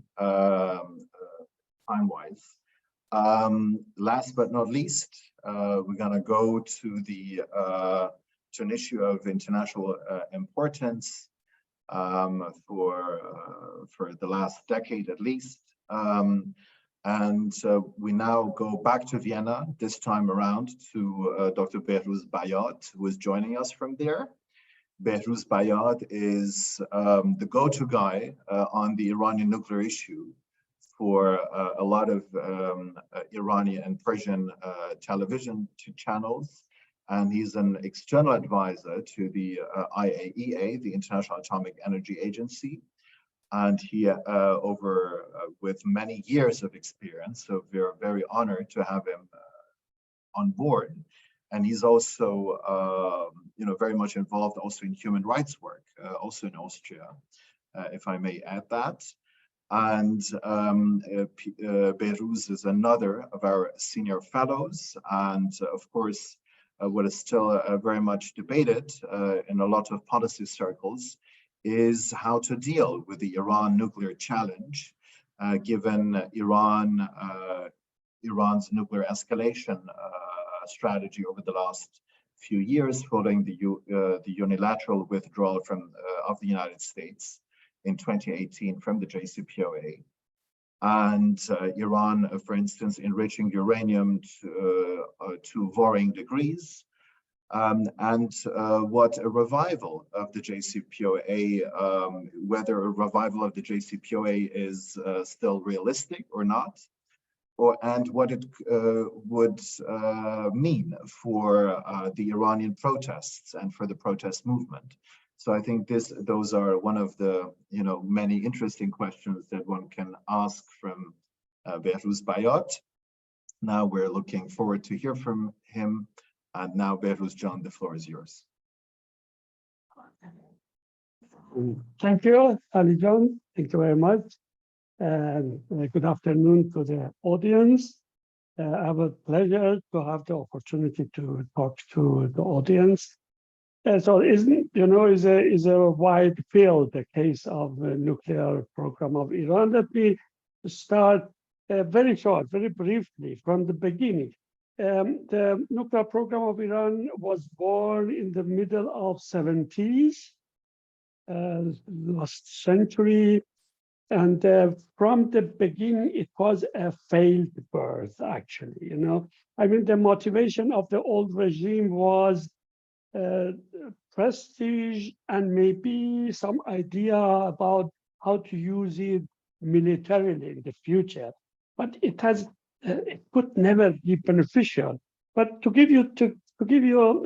time-wise, last but not least, we're gonna go to an issue of international importance for the last decade at least. We now go back to Vienna, this time around to Dr. Behrooz Bayat, who is joining us from there. Behrooz Bayat is the go-to guy on the Iranian nuclear issue for a lot of Iranian and Persian television channels. And he's an external advisor to the IAEA, the International Atomic Energy Agency. And he, with many years of experience, so we're very honored to have him on board. And he's also, very much involved also in human rights work, also in Austria, if I may add that. And Behrooz is another of our senior fellows. And of course, what is still very much debated in a lot of policy circles is how to deal with the Iran nuclear challenge, given Iran's nuclear escalation strategy over the last few years, following the unilateral withdrawal of the United States in 2018 from the JCPOA. And Iran, for instance, enriching uranium to varying degrees, and what a revival of the JCPOA, whether a revival of the JCPOA is still realistic or not, and what it would mean for the Iranian protests and for the protest movement. So I think those are one of the many interesting questions that one can ask from Behrooz Bayat. Now we're looking forward to hear from him. And now, Behrooz John, the floor is yours. Thank you, Ali John. Thank you very much. And good afternoon to the audience. I have a pleasure to have the opportunity to talk to the audience. So, is a wide field, the case of the nuclear program of Iran. Let me start very short, very briefly from the beginning. The nuclear program of Iran was born in the middle of 70s, last century. And from the beginning, it was a failed birth, actually. I mean, the motivation of the old regime was prestige and maybe some idea about how to use it militarily in the future. But it could never be beneficial. But to give you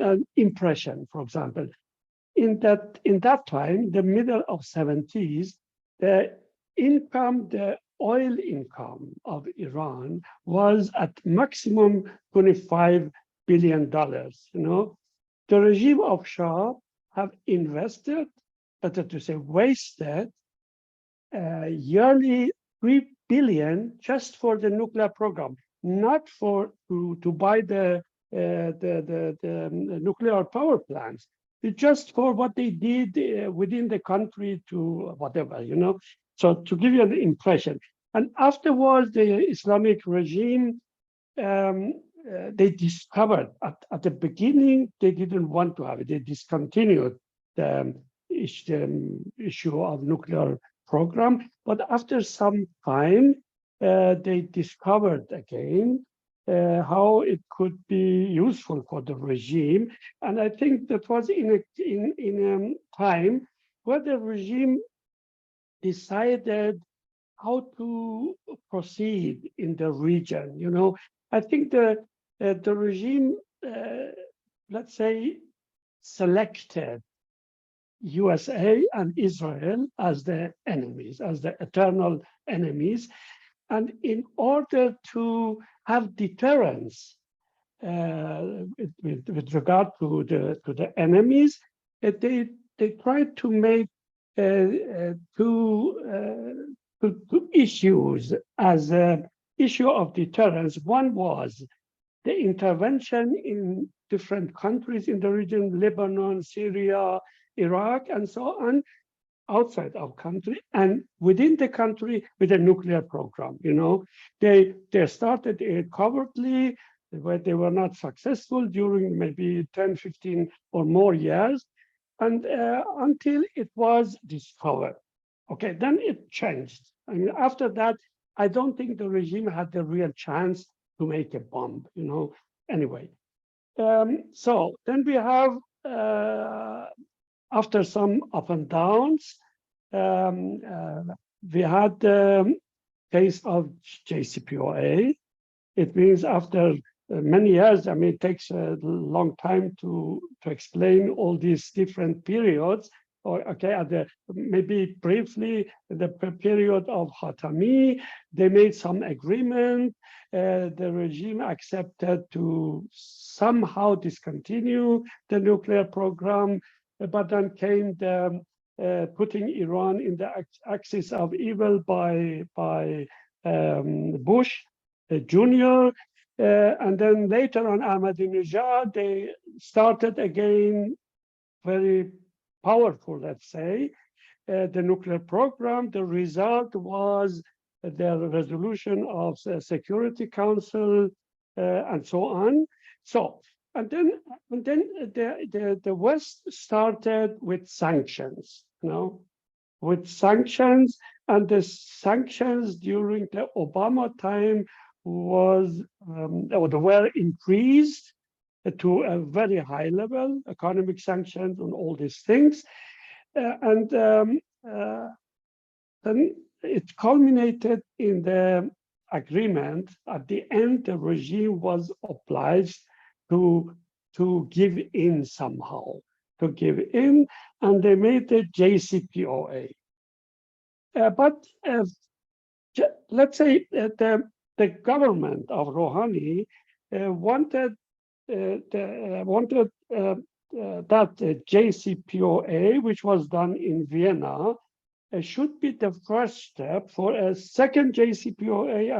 an impression, for example, in that time, the middle of 70s, the oil income of Iran was at maximum $25 billion. The regime of Shah have invested, better to say wasted, yearly 3 billion just for the nuclear program, not for to buy the nuclear power plants. It's just for what they did within the country to whatever, you know. So to give you an impression. And afterwards, the Islamic regime, they discovered at the beginning, they didn't want to have it. They discontinued the issue of nuclear program. But after some time, they discovered again how it could be useful for the regime. And I think that was in a time where the regime decided how to proceed in the region. You know, I think the regime, let's say, selected USA and Israel as the enemies, as the eternal enemies. And in order to have deterrence with regard to the enemies, they tried to make two issues as an issue of deterrence. One was the intervention in different countries in the region, Lebanon, Syria, Iraq, and so on, outside of country, and within the country with a nuclear program. You know, they started it covertly, but they were not successful during maybe 10, 15 or more years, and until it was discovered. Okay, then it changed. I mean, after that, I don't think the regime had the real chance to make a bomb, you know, anyway. So then we have, after some up and downs, we had the case of JCPOA. It means after many years, I mean, it takes a long time to explain all these different periods. Or okay, maybe briefly, the period of Khatami, they made some agreement. The regime accepted to somehow discontinue the nuclear program, but then came the putting Iran in the axis of evil by Bush Jr. And then later on, Ahmadinejad, they started again very powerful, let's say, the nuclear program. The result was the resolution of the Security Council and so on. So, and then the West started with sanctions, you know, with sanctions, and the sanctions during the Obama time was were increased to a very high level, economic sanctions and all these things. And then it culminated in the agreement. At the end, the regime was obliged to give in somehow, to give in, and they made the JCPOA. But let's say the government of Rouhani wanted that JCPOA, which was done in Vienna, should be the first step for a second JCPOA,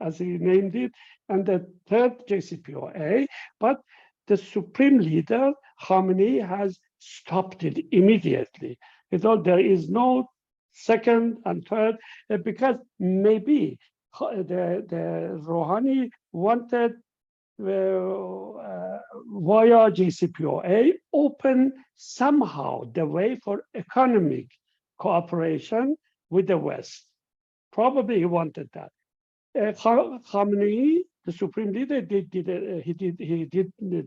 as he named it, and the third JCPOA. But the supreme leader, Khamenei, has stopped it immediately. He thought there is no second and third, because maybe the Rouhani wanted via JCPOA open somehow the way for economic cooperation with the West. Probably he wanted that. Khamenei, the supreme leader, he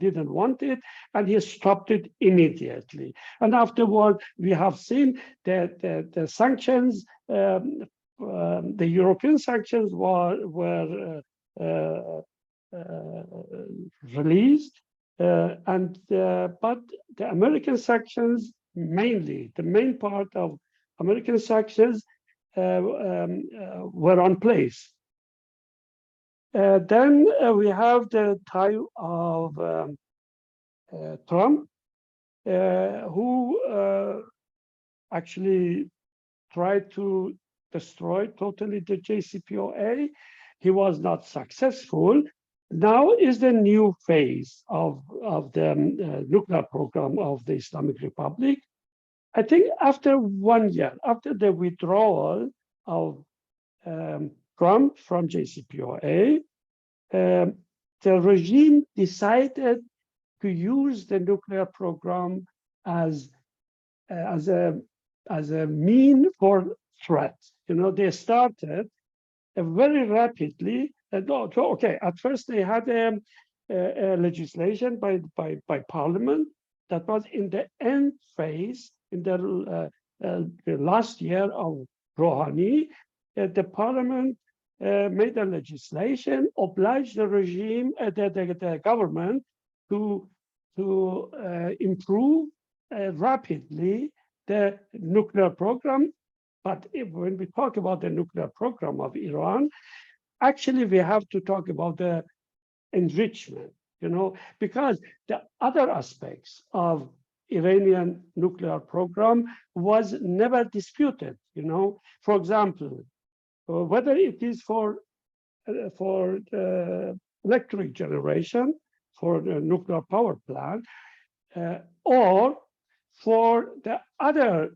didn't want it, and he stopped it immediately. And afterward, we have seen that the sanctions, the European sanctions were released, but the American sanctions, mainly the main part of American sanctions, were on place. Then we have the time of Trump, who actually tried to destroy totally the JCPOA. He was not successful. Now is the new phase of the nuclear program of the Islamic Republic. I think after 1 year, after the withdrawal of Trump from JCPOA, the regime decided to use the nuclear program as a mean for threat. You know, they started very rapidly. Okay, at first they had a legislation by Parliament that was in the end phase in the last year of Rouhani. The Parliament made a legislation, obliged the regime, the government, to improve rapidly the nuclear program. But when we talk about the nuclear program of Iran, actually we have to talk about the enrichment, you know, because the other aspects of Iranian nuclear program was never disputed, you know. For example, whether it is for electric generation, for the nuclear power plant, or for the other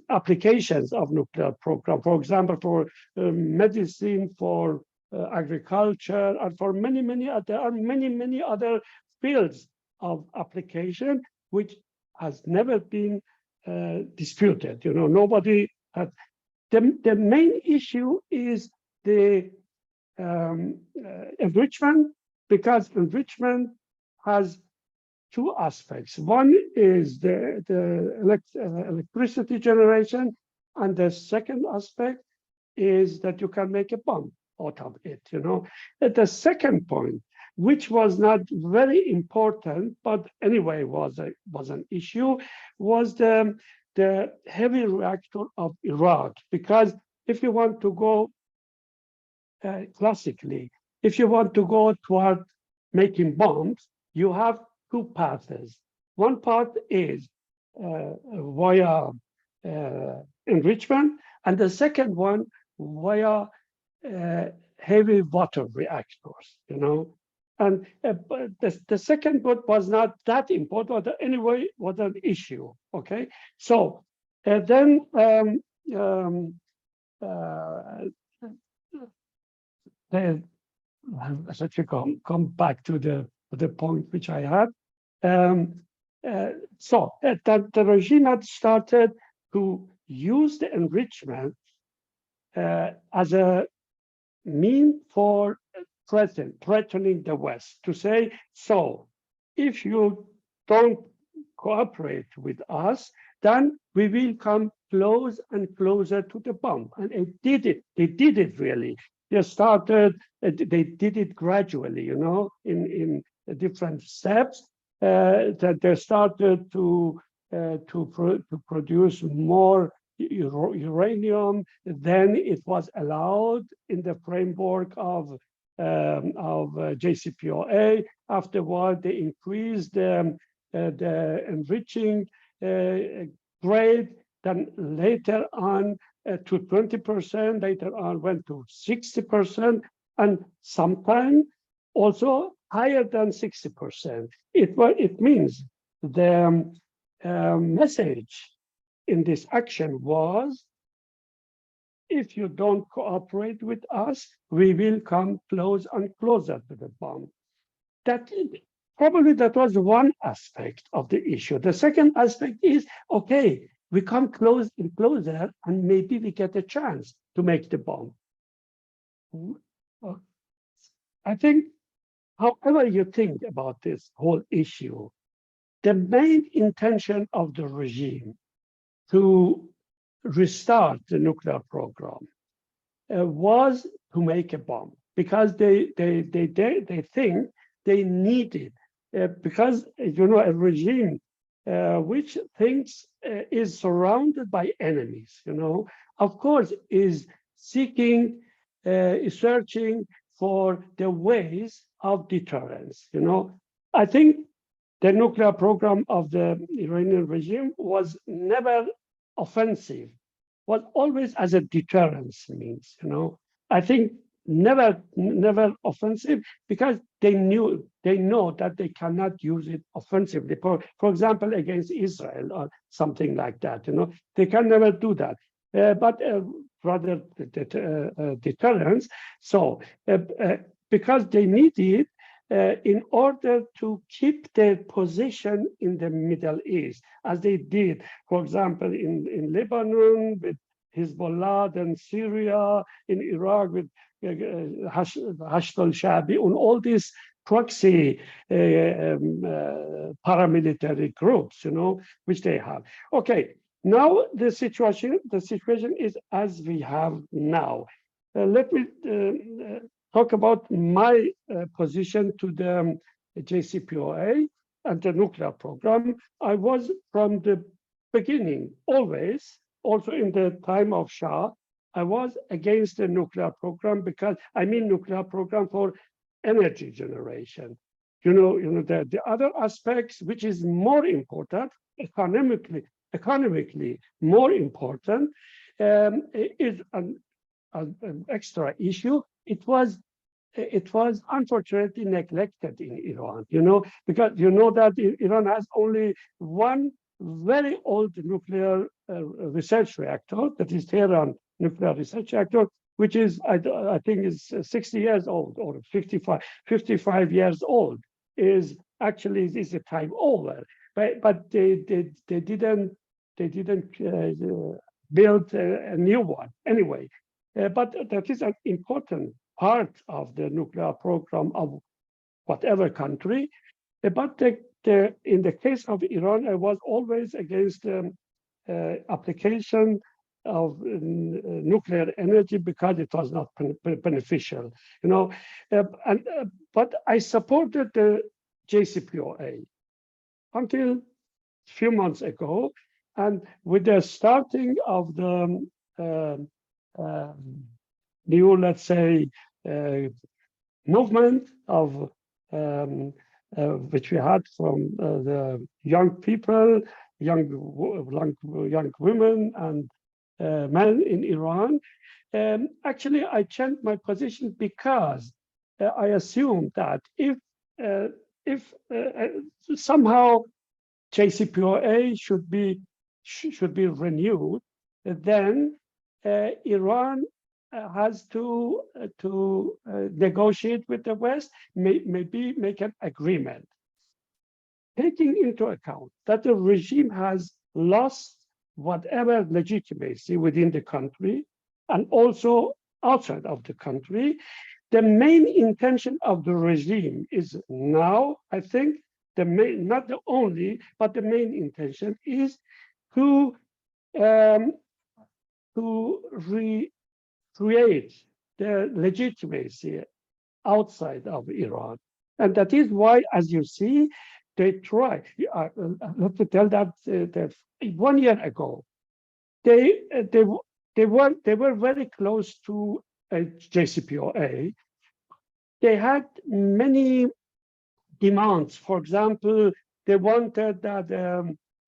applications of nuclear program, for example, for medicine, for agriculture, and for many other fields of application, which has never been disputed. You know, nobody had. The main issue is the enrichment, because enrichment has two aspects. One is the electricity generation, and the second aspect is that you can make a bomb out of it. You know, the second point, which was not very important, but anyway was an issue, was the heavy reactor of Iraq. Because if you want to go classically, if you want to go toward making bombs, you have two paths. One path is via enrichment, and the second one via heavy water reactors, you know. And the second one was not that important, but anyway, was an issue, okay? So then as I come back to the point which I had. So that the regime had started to use the enrichment as a mean for threatening the West, to say, so if you don't cooperate with us, then we will come close and closer to the bomb. And they did it really. They started, they did it gradually, you know, in different steps. That they started to produce more uranium. Then it was allowed in the framework of JCPOA. Afterward, they increased the enriching grade. Then later on to 20%. Later on went to 60%, and sometimes also higher than 60%. It means the message in this action was, if you don't cooperate with us, we will come close and closer to the bomb. That was one aspect of the issue. The second aspect is, okay, we come close and closer, and maybe we get a chance to make the bomb. I think, however you think about this whole issue, the main intention of the regime to restart the nuclear program was to make a bomb, because they think they need it, because, you know, a regime which thinks is surrounded by enemies, you know, of course, is seeking, is searching for the ways of deterrence, you know. I think the nuclear program of the Iranian regime was never offensive was always as a deterrence means, I think never offensive, because they know that they cannot use it offensively. For example, against Israel or something like that, they can never do that. But rather deterrence. So because they need it in order to keep their position in the Middle East, as they did, for example, in Lebanon with Hezbollah, and Syria, in Iraq with Hashd al-Sha'bi, on all these proxy paramilitary groups, which they have. Okay, now the situation is as we have now. Let me talk about my position to the JCPOA and the nuclear program. I was from the beginning always, also in the time of Shah, I was against the nuclear program, because I mean nuclear program for energy generation. The other aspects, which is more important, economically more important, is an extra issue. It was unfortunately neglected in Iran, because that Iran has only one very old nuclear research reactor, that is Tehran nuclear research reactor, which is, I think is 60 years old, or 55 years old, is a time over. But they didn't build a new one anyway. But that is an important part of the nuclear program of whatever country. But in the case of Iran, I was always against application of nuclear energy, because it was not beneficial, but I supported the JCPOA until a few months ago, and with the starting of the new, let's say, movement of which we had from the young people, young women and men in Iran. Actually, I changed my position, because I assumed that if somehow JCPOA should be renewed, then Iran has to negotiate with the West, maybe make an agreement, taking into account that the regime has lost whatever legitimacy within the country and also outside of the country. The main intention of the regime is now, I think, not the only, but the main intention is to recreate the legitimacy outside of Iran. And that is why, as you see, they try. I have to tell that 1 year ago, they were very close to JCPOA. They had many demands. For example, they wanted that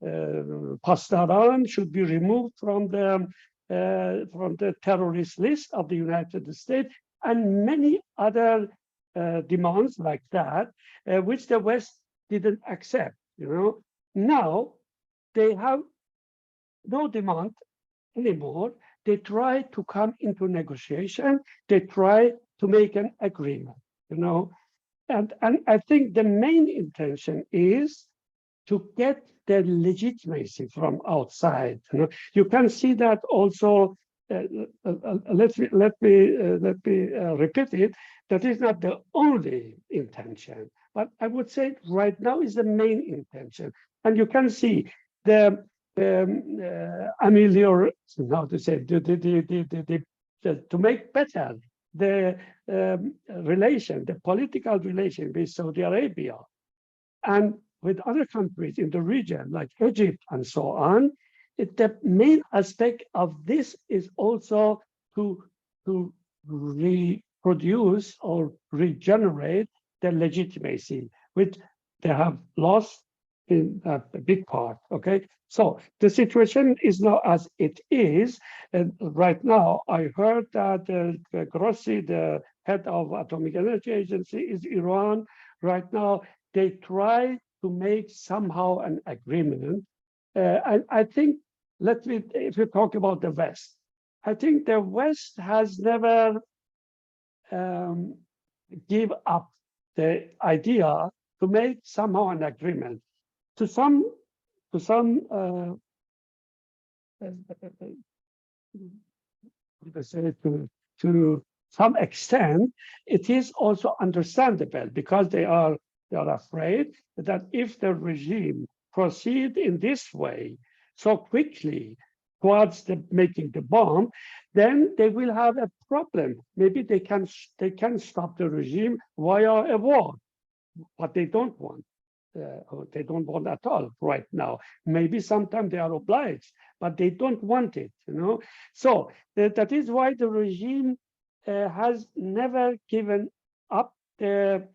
Pastaran should be removed from the terrorist list of the United States, and many other demands like that, which the West didn't accept. Now they have no demand anymore. They try to come into negotiation. They try to make an agreement. And I think the main intention is to get the legitimacy from outside. You can see that also. Let me repeat it. That is not the only intention, but I would say right now is the main intention. And you can see the how to say, to make better the relation, the political relation with Saudi Arabia and with other countries in the region, like Egypt and so on. The main aspect of this is also to reproduce or regenerate the legitimacy, which they have lost in a big part. Okay, so the situation is now as it is, and right now I heard that Ghodsi, the head of Atomic Energy Agency, is Iran. Right now, they try to make somehow an agreement. I think, if you talk about the West, I think the West has never give up the idea to make somehow an agreement. To some extent, it is also understandable because they are afraid that if the regime proceed in this way so quickly towards making the bomb, then they will have a problem. Maybe they can stop the regime via a war, but they don't want. They don't want at all right now. Maybe sometime they are obliged, but they don't want it, you know. So that is why the regime has never given up the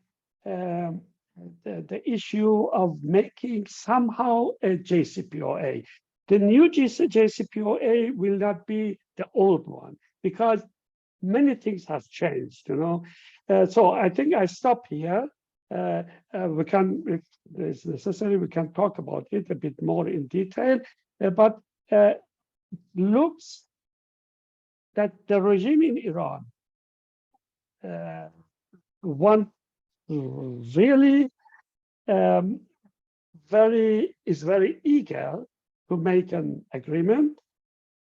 issue of making somehow a JCPOA. The new JCPOA will not be the old one because many things have changed, you know. So I think I stop here. We can, if it's necessary, we can talk about it a bit more in detail, but looks that the regime in Iran really is very eager to make an agreement,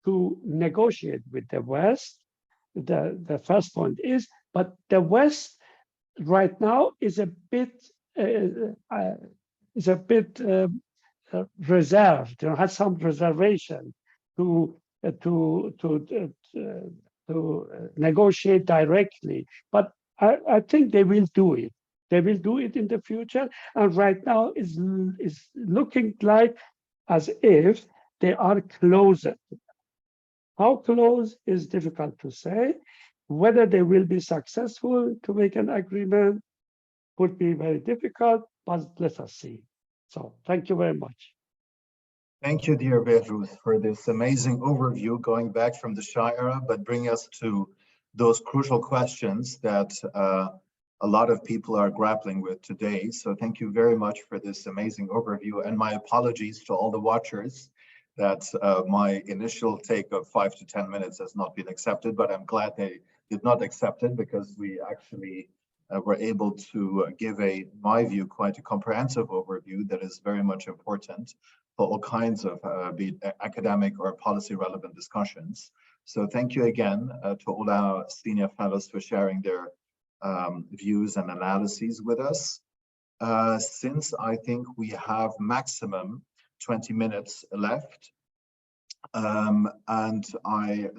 to negotiate with the West. The first point is, but the West right now is a bit reserved, you know, has some reservation to negotiate directly. But I think they will do it. They will do it in the future. And right now is looking like as if they are closer. How close is difficult to say. Whether they will be successful to make an agreement would be very difficult, but let us see. So thank you very much. Thank you, dear Behrooz, for this amazing overview going back from the Shah era, but bring us to those crucial questions that a lot of people are grappling with today. So thank you very much for this amazing overview, and my apologies to all the watchers that my initial take of 5 to 10 minutes has not been accepted, but I'm glad they did not accept it because we actually were able to give my view, quite a comprehensive overview that is very much important for all kinds of be it academic or policy relevant discussions. So thank you again to all our senior fellows for sharing their views and analyses with us. Since I think we have maximum 20 minutes left, and I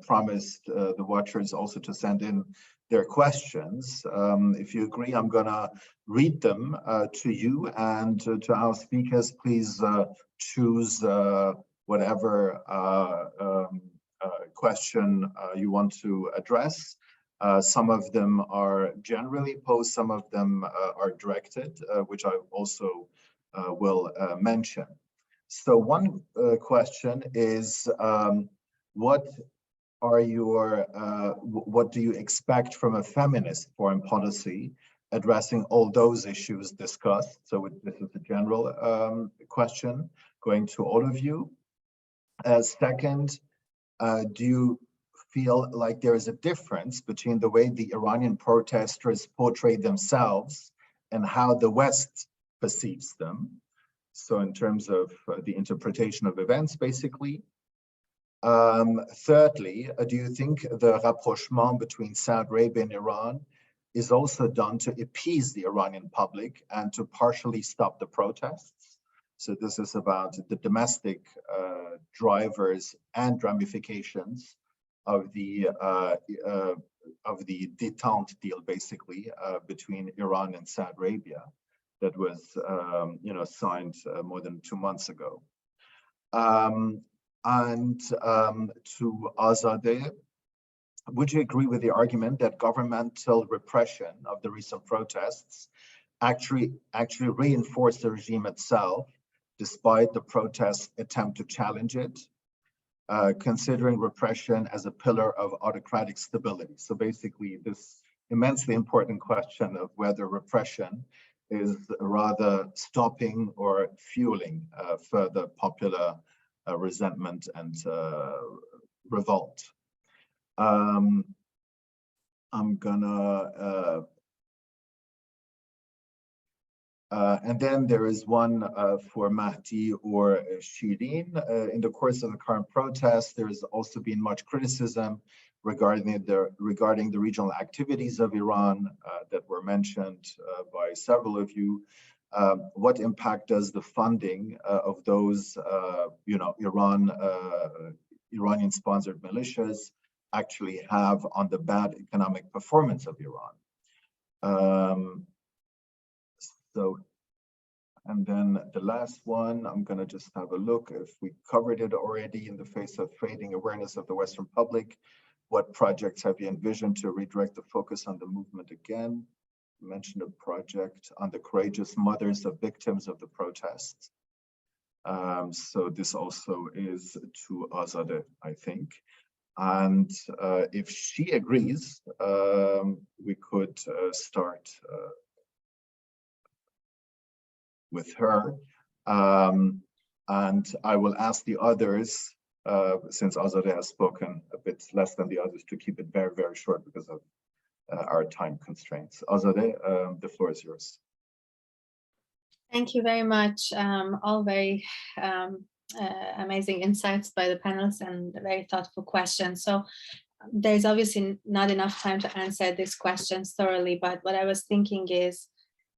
promised the watchers also to send in their questions. If you agree, I'm gonna read them to you, and to our speakers, please choose whatever question you want to address. Some of them are generally posed, some of them are directed, which I also will mention. So one question is, what do you expect from a feminist foreign policy addressing all those issues discussed? So this is a general question going to all of you. Second, do you feel like there is a difference between the way the Iranian protesters portray themselves and how the West perceives them? So in terms of the interpretation of events, basically. Thirdly, do you think the rapprochement between Saudi Arabia and Iran is also done to appease the Iranian public and to partially stop the protests? So this is about the domestic drivers and ramifications of the détente deal, basically, between Iran and Saudi Arabia that was signed more than 2 months ago. And to Azadeh, would you agree with the argument that governmental repression of the recent protests actually reinforce the regime itself, despite the protests' attempt to challenge it, considering repression as a pillar of autocratic stability. So basically, this immensely important question of whether repression is rather stopping or fueling further popular resentment and revolt. I'm gonna, and then there is one for Mahdi or Shirin. In the course of the current protest, there has also been much criticism regarding the regional activities of Iran that were mentioned by several of you. What impact does the funding of those, Iranian-sponsored militias actually have on the bad economic performance of Iran? And then the last one, I'm going to just have a look if we covered it already. In the face of fading awareness of the Western public, what projects have you envisioned to redirect the focus on the movement again? You mentioned a project on the courageous mothers of victims of the protests. So this also is to Azadeh, I think. And if she agrees, we could start with her. And I will ask the others, since Azadeh has spoken a bit less than the others, to keep it very, very short because of our time constraints. Azadeh, the floor is yours. Thank you very much. All very amazing insights by the panelists and very thoughtful questions. So there's obviously not enough time to answer these questions thoroughly, but what I was thinking is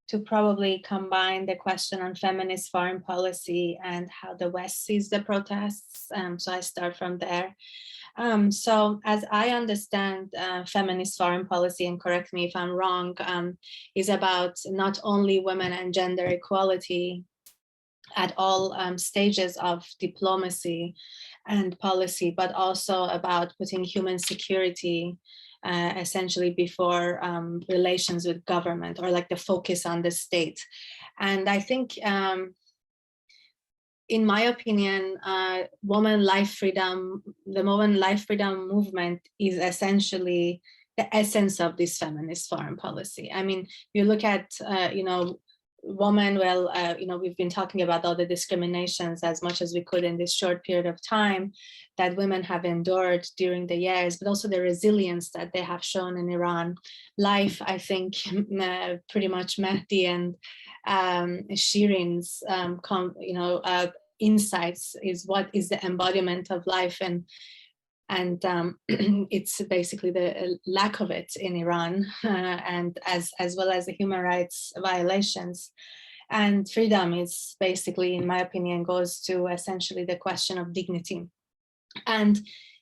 to probably combine the question on feminist foreign policy and how the West sees the protests. So I start from there. So as I understand feminist foreign policy, and correct me if I'm wrong, is about not only women and gender equality at all stages of diplomacy and policy, but also about putting human security essentially before relations with government, or like the focus on the state. And I think, in my opinion, the woman life freedom movement is essentially the essence of this feminist foreign policy. I mean, you look at, women, we've been talking about all the discriminations as much as we could in this short period of time that women have endured during the years, but also the resilience that they have shown in Iran. Life, I think, pretty much Mahdi and Shirin's, insights is what is the embodiment of life, and it's basically the lack of it in Iran, and as well as the human rights violations. And freedom is basically, in my opinion, goes to essentially the question of dignity. And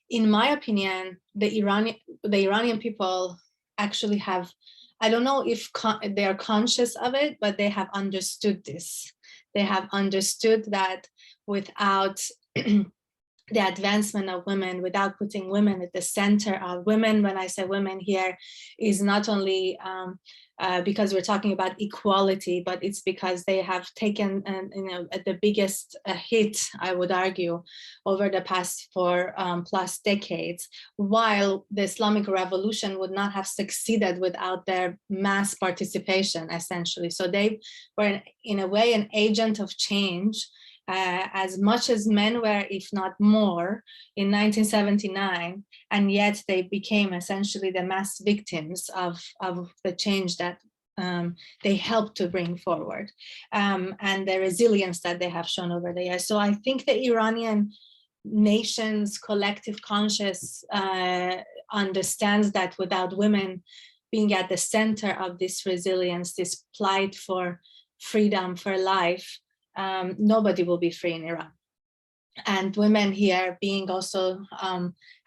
in my opinion, the Iranian people actually have, I don't know if they are conscious of it, but they have understood this. They have understood that without the advancement of women, without putting women at the center of women, when I say women here, is not only because we're talking about equality, but it's because they have taken the biggest hit, I would argue, over the past 4+ decades, while the Islamic Revolution would not have succeeded without their mass participation, essentially. So they were, in a way, an agent of change, as much as men were, if not more, in 1979, and yet they became essentially the mass victims of the change that they helped to bring forward, and the resilience that they have shown over the years. So I think the Iranian nation's collective conscious understands that without women being at the center of this resilience, this plight for freedom, for life, nobody will be free in Iran. and women here being also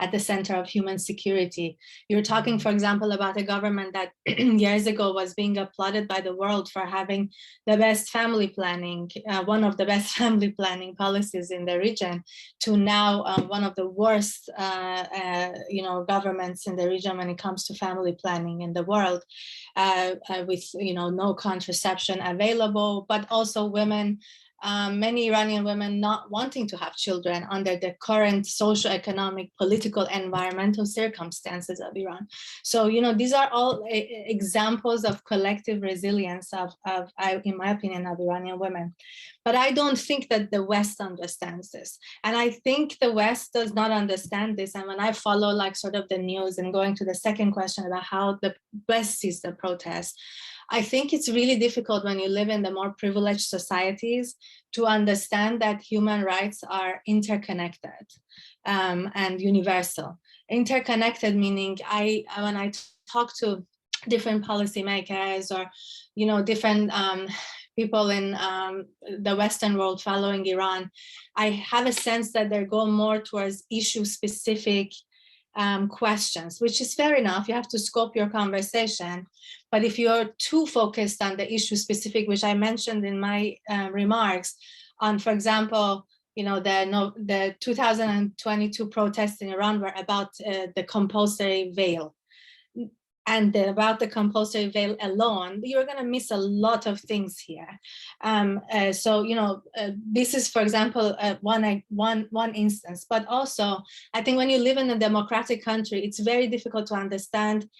at the center of human security. You're talking, for example, about a government that years ago was being applauded by the world for having the best family planning, one of the best family planning policies in the region, to now one of the worst governments in the region when it comes to family planning in the world, with no contraception available, but also women, many Iranian women not wanting to have children under the current socio-economic, political, environmental circumstances of Iran. So, these are all examples of collective resilience of, in my opinion, of Iranian women. But I don't think that the West understands this. And I think the West does not understand this. And when I follow sort of the news and going to the second question about how the West sees the protest, I think it's really difficult when you live in the more privileged societies to understand that human rights are interconnected and universal. Interconnected meaning when I talk to different policymakers or different people in the Western world following Iran, I have a sense that they go more towards issue-specific questions, which is fair enough. You have to scope your conversation. But if you're too focused on the issue specific, which I mentioned in my remarks on, for example, the 2022 protests in Iran were about the compulsory veil. And about the compulsory veil alone, you're going to miss a lot of things here. This is, for example, one instance. But also, I think when you live in a democratic country, it's very difficult to understand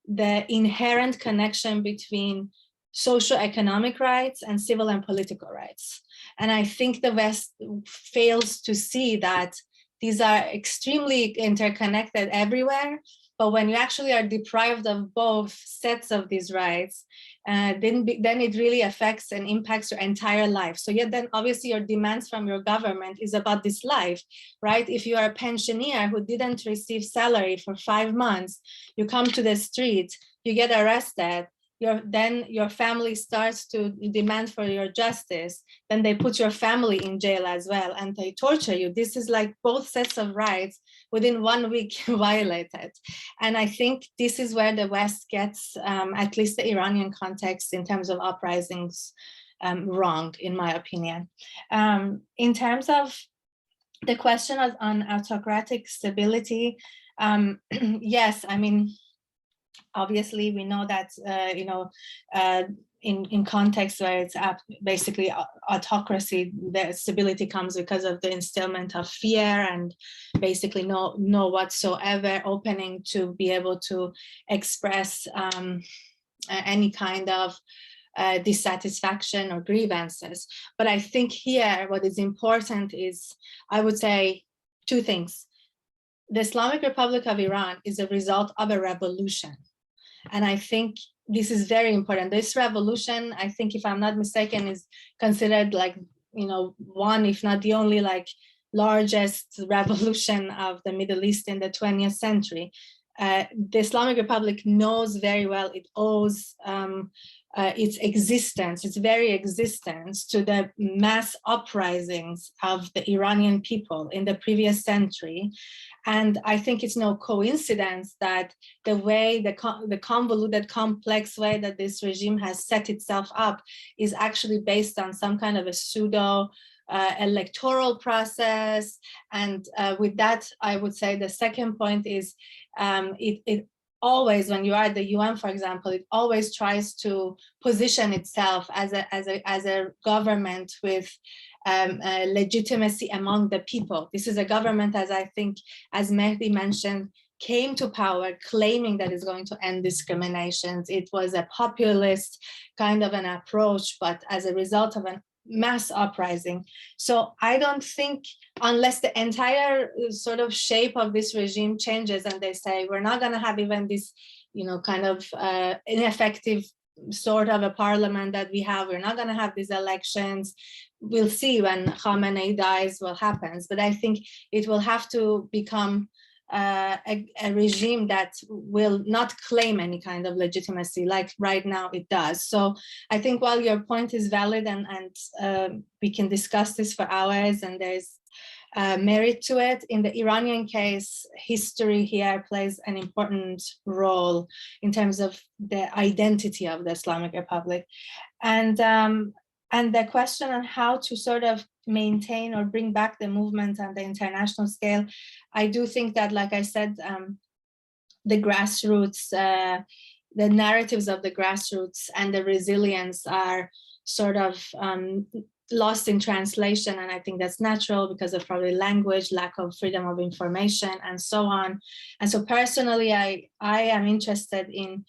the inherent connection between socio-economic rights and civil and political rights. And I think the West fails to see that these are extremely interconnected everywhere. But when you actually are deprived of both sets of these rights, then it really affects and impacts your entire life. So then obviously your demands from your government is about this life, right? If you are a pensioner who didn't receive salary for 5 months, you come to the street, you get arrested, then your family starts to demand for your justice, then they put your family in jail as well, and they torture you. This is like both sets of rights within 1 week violated. And I think this is where the West gets, at least the Iranian context in terms of uprisings, wrong, in my opinion. In terms of the question on autocratic stability, yes, I mean, obviously, we know that, in context where it's basically autocracy, the stability comes because of the instillment of fear and basically no whatsoever opening to be able to express any kind of dissatisfaction or grievances. But I think here what is important is, I would say, 2 things. The Islamic Republic of Iran is a result of a revolution. And I think this is very important. This revolution, I think, if I'm not mistaken, is considered one, if not the only, largest revolution of the Middle East in the 20th century. The Islamic Republic knows very well it owes its existence, its very existence, to the mass uprisings of the Iranian people in the previous century. And I think it's no coincidence that the way, the convoluted, complex way that this regime has set itself up is actually based on some kind of a pseudo electoral process. And with that, I would say the second point is it always, when you are at the UN, for example, it always tries to position itself as a government with legitimacy among the people. This is a government, as I think, as Mahdi mentioned, came to power claiming that it's going to end discriminations. It was a populist kind of an approach, but as a result of a mass uprising. So I don't think, unless the entire sort of shape of this regime changes and they say, we're not going to have even this, kind of ineffective sort of a parliament that we have, we're not going to have these elections. We'll see when Khamenei dies what happens. But I think it will have to become a regime that will not claim any kind of legitimacy like right now it does. So I think while your point is valid and we can discuss this for hours, and there's merit to it. In the Iranian case, history here plays an important role in terms of the identity of the Islamic Republic. And the question on how to sort of maintain or bring back the movement on the international scale, I do think that, like I said, the grassroots, the narratives of the grassroots and the resilience are sort of lost in translation, and I think that's natural because of probably language, lack of freedom of information, and so on. And so personally, I am interested in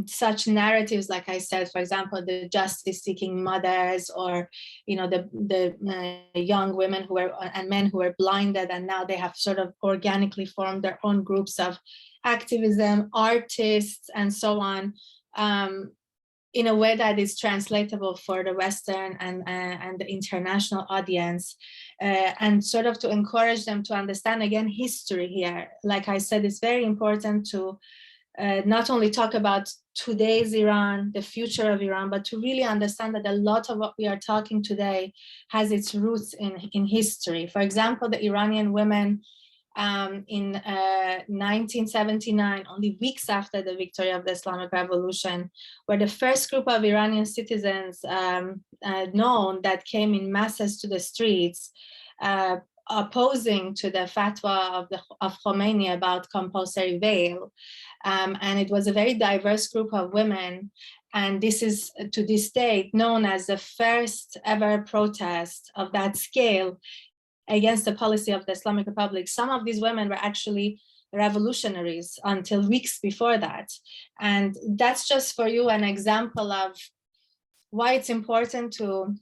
such narratives, like I said, for example, the justice-seeking mothers, or the young women who were and men who were blinded, and now they have sort of organically formed their own groups of activism, artists, and so on, in a way that is translatable for the Western and the international audience, and sort of to encourage them to understand, again, history here. Like I said, it's very important to not only talk about today's Iran, the future of Iran, but to really understand that a lot of what we are talking today has its roots in history. For example, the Iranian women in 1979, only weeks after the victory of the Islamic Revolution, were the first group of Iranian citizens known that came in masses to the streets, opposing to the fatwa of Khomeini about compulsory veil. And it was a very diverse group of women. And this is, to this date, known as the first ever protest of that scale against the policy of the Islamic Republic. Some of these women were actually revolutionaries until weeks before that. And that's just for you an example of why it's important to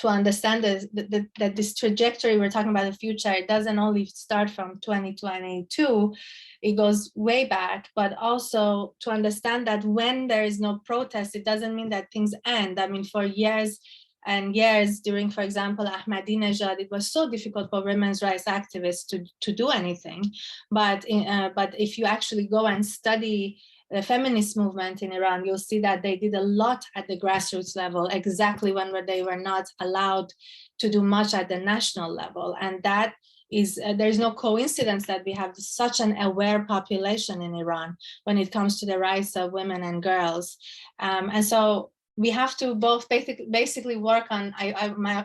understand that this trajectory we're talking about, the future, it doesn't only start from 2022, it goes way back, but also to understand that when there is no protest, it doesn't mean that things end. I mean, for years and years during, for example, Ahmadinejad, it was so difficult for women's rights activists to do anything. But if you actually go and study the feminist movement in Iran, you'll see that they did a lot at the grassroots level, exactly when they were not allowed to do much at the national level. And that is, there's no coincidence that we have such an aware population in Iran when it comes to the rights of women and girls. And so we have to both basically work on,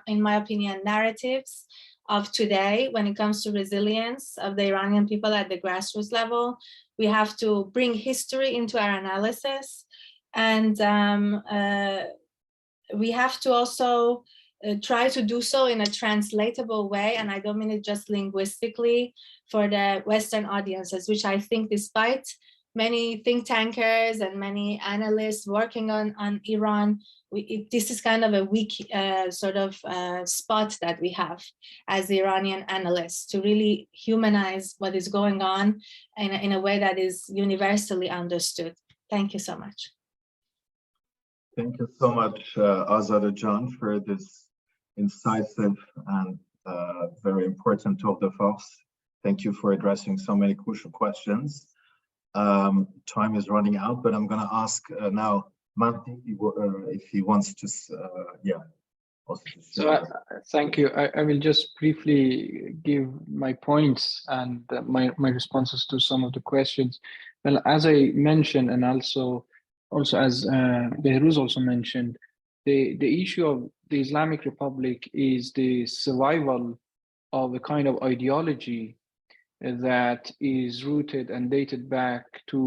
in my opinion, narratives of today when it comes to resilience of the Iranian people at the grassroots level. We have to bring history into our analysis, and we have to also try to do so in a translatable way, and I don't mean it just linguistically, for the Western audiences, which I think, despite many think tankers and many analysts working on Iran, this is kind of a weak sort of spot that we have as Iranian analysts, to really humanize what is going on in a way that is universally understood. Thank you so much. Thank you so much, Azadeh, for this incisive and very important tour de force. Thank you for addressing so many crucial questions. Time is running out, but I'm going to ask now Mahdi if he wants to, So thank you. I will just briefly give my points and my responses to some of the questions. Well, as I mentioned, and also as Behrooz also mentioned, the issue of the Islamic Republic is the survival of a kind of ideology that is rooted and dated back to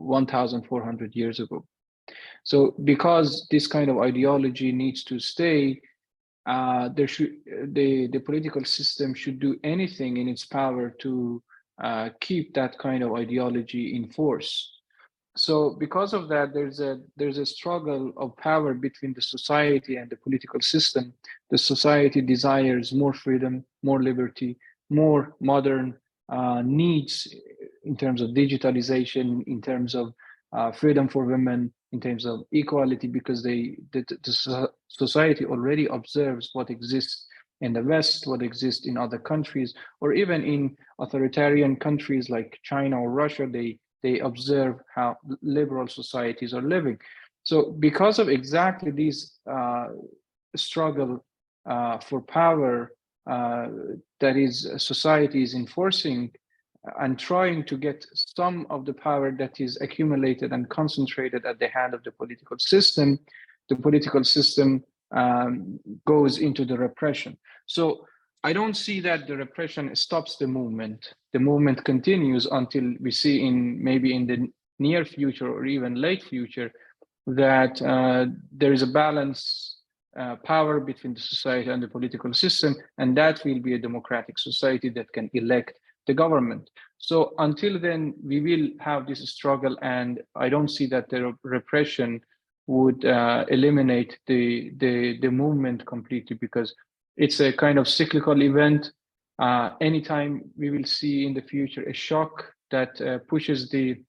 1,400 years ago. So because this kind of ideology needs to stay, the political system should do anything in its power to keep that kind of ideology in force. So because of that, there's a struggle of power between the society and the political system. The society desires more freedom, more liberty, more modern needs in terms of digitalization, in terms of freedom for women, in terms of equality, because the society already observes what exists in the West, what exists in other countries, or even in authoritarian countries like China or Russia, they observe how liberal societies are living. So because of exactly these struggle for power that is society is enforcing and trying to get some of the power that is accumulated and concentrated at the hand of the political system goes into the repression. So I don't see that the repression stops the movement. The movement continues until we see maybe in the near future or even late future that there is a balance power between the society and the political system, and that will be a democratic society that can elect the government. So until then, we will have this struggle, and I don't see that the repression would eliminate the movement completely, because it's a kind of cyclical event. Anytime we will see in the future a shock that pushes the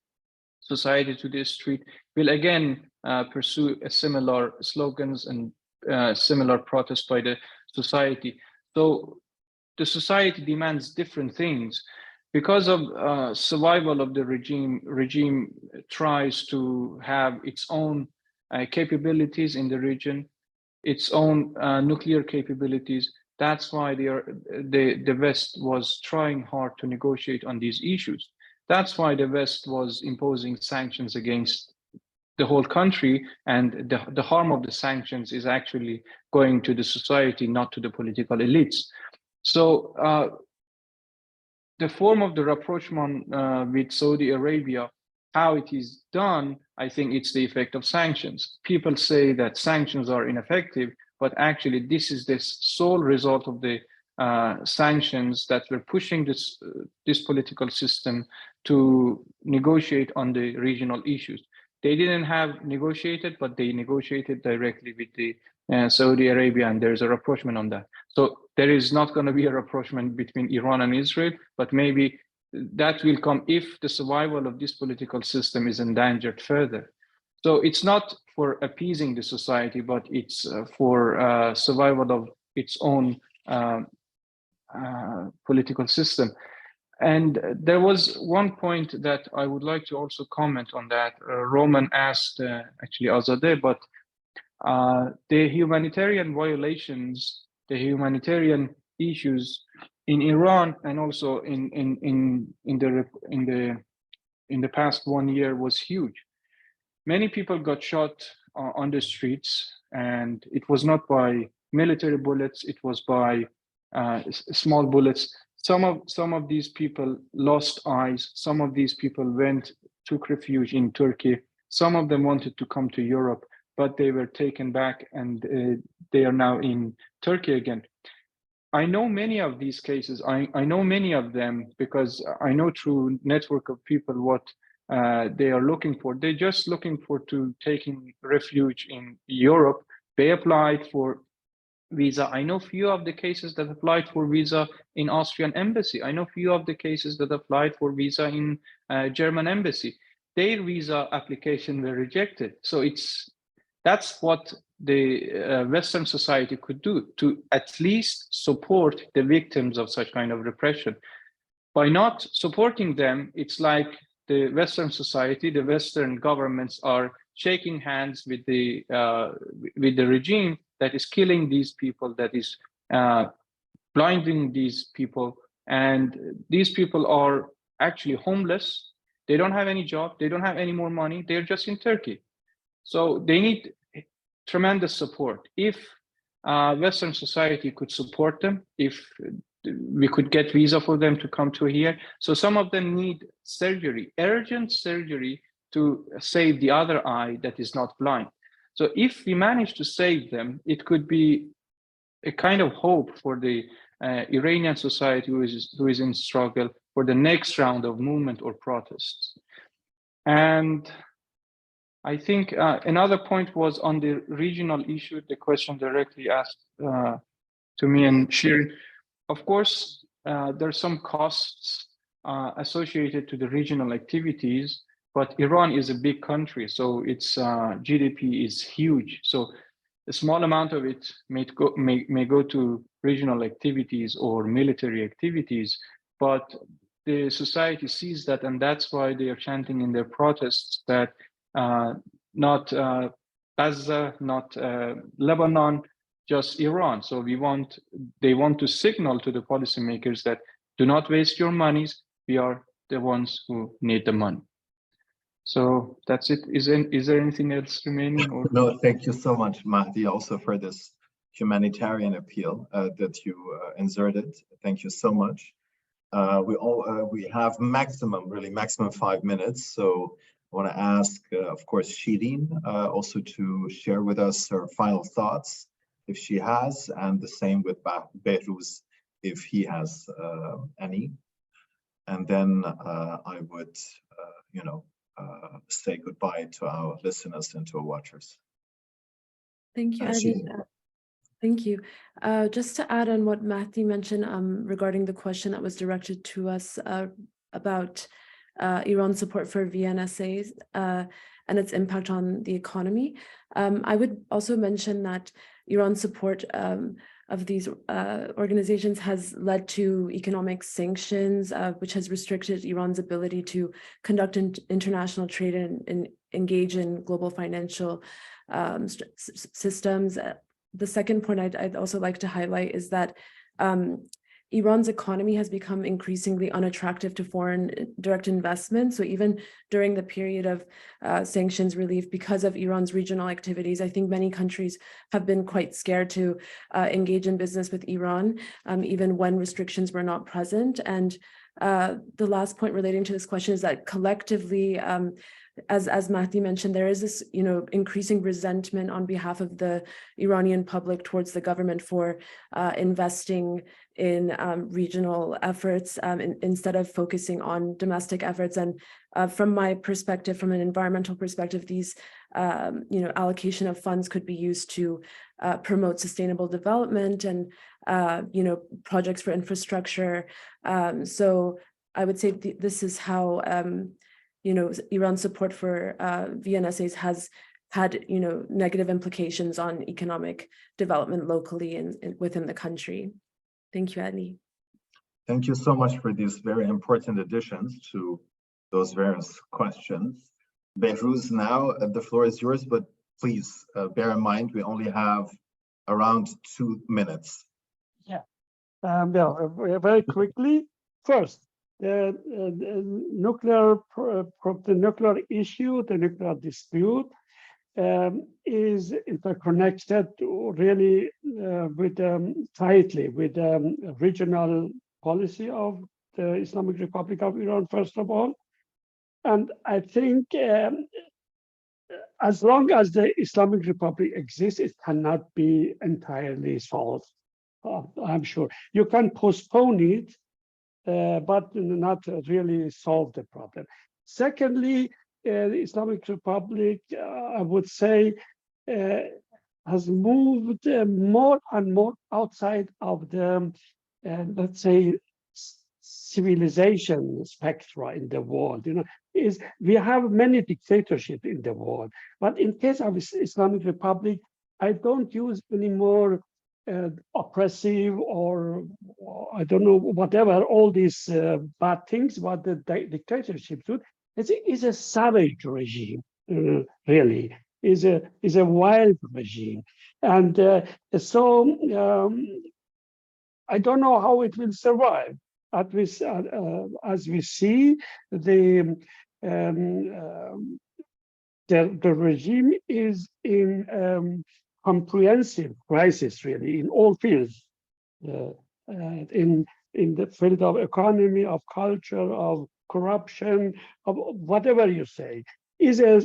society to the street, will again pursue a similar slogans and similar protests by the society. So the society demands different things. Because of survival of the regime tries to have its own capabilities in the region, its own nuclear capabilities. That's why the West was trying hard to negotiate on these issues. That's why the West was imposing sanctions against the whole country, and the harm of the sanctions is actually going to the society, not to the political elites. So the form of the rapprochement with Saudi Arabia, how it is done, I think it's the effect of sanctions. People say that sanctions are ineffective, but actually this is the sole result of the sanctions that were pushing this political system to negotiate on the regional issues. They didn't have negotiated, but they negotiated directly with the Saudi Arabia, and there's a rapprochement on that. So there is not going to be a rapprochement between Iran and Israel, but maybe that will come if the survival of this political system is endangered further. So it's not for appeasing the society, but it's for survival of its own political system. And there was one point that I would like to also comment on that. Roman asked actually Azadeh, but the humanitarian violations, the humanitarian issues in Iran and also in the past 1 year was huge. Many people got shot on the streets, and it was not by military bullets, it was by small bullets. Some of these people lost eyes. Some of these people took refuge in Turkey. Some of them wanted to come to Europe, but they were taken back, and they are now in Turkey again. I know many of these cases. I know many of them because I know through network of people what they are looking for. They're just looking for taking refuge in Europe. They applied for visa. I know few of the cases that applied for visa in Austrian embassy. I know few of the cases that applied for visa in German embassy. Their visa application were rejected. So that's what the Western society could do to at least support the victims of such kind of repression. By not supporting them, it's like the Western society, the Western governments are shaking hands with the regime that is killing these people, that is blinding these people. And these people are actually homeless. They don't have any job. They don't have any more money. They're just in Turkey. So they need tremendous support. If Western society could support them, if we could get visa for them to come to here. So some of them need surgery, urgent surgery to save the other eye that is not blind. So if we manage to save them, it could be a kind of hope for the Iranian society who is in struggle for the next round of movement or protests. And I think another point was on the regional issue, the question directly asked to me and Shirin. Of course, there are some costs associated to the regional activities, but Iran is a big country, so its GDP is huge. So a small amount of it may go to regional activities or military activities, but the society sees that, and that's why they are chanting in their protests that not Gaza, not Lebanon, just Iran. So they want to signal to the policymakers that do not waste your monies. We are the ones who need the money. So that's it. Is there anything else remaining? Or? No, thank you so much, Mahdi, also for this humanitarian appeal that you inserted. Thank you so much. We have maximum 5 minutes. So I want to ask, of course, Shirin also to share with us her final thoughts, if she has, and the same with Behrooz, if he has any. And then I would, say goodbye to our listeners and to our watchers. Thank you, Ali. Thank you. Just to add on what Mahdi mentioned regarding the question that was directed to us about Iran's support for VNSAs and its impact on the economy, I would also mention that Iran's support of these organizations has led to economic sanctions, which has restricted Iran's ability to conduct international trade and engage in global financial systems. The second point I'd also like to highlight is that Iran's economy has become increasingly unattractive to foreign direct investment. So even during the period of sanctions relief, because of Iran's regional activities, I think many countries have been quite scared to engage in business with Iran, even when restrictions were not present. And the last point relating to this question is that collectively, as Mahdi mentioned, there is this, increasing resentment on behalf of the Iranian public towards the government for investing in regional efforts instead of focusing on domestic efforts. And from my perspective, from an environmental perspective, these, allocation of funds could be used to promote sustainable development and, projects for infrastructure. So I would say this is how Iran's support for VNSAs has had, negative implications on economic development locally and within the country. Thank you, Ali. Thank you so much for these very important additions to those various questions. Behrooz, now the floor is yours, but please bear in mind we only have around 2 minutes. Yeah, very quickly. First, the nuclear issue, the nuclear dispute, is interconnected really tightly with the regional policy of the Islamic Republic of Iran, first of all. And I think as long as the Islamic Republic exists, it cannot be entirely solved. I'm sure you can postpone it, but not really solve the problem. Secondly, the Islamic Republic, I would say, has moved more and more outside of the, let's say, civilization spectra in the world. We have many dictatorships in the world, but in case of Islamic Republic, I don't use any more oppressive or I don't know, whatever, all these bad things, what the dictatorship do. It's a savage regime, really. Is a wild regime. And so I don't know how it will survive. As we see, the regime is in comprehensive crisis, really, in all fields, in the field of economy, of culture, of corruption, of whatever you say, is a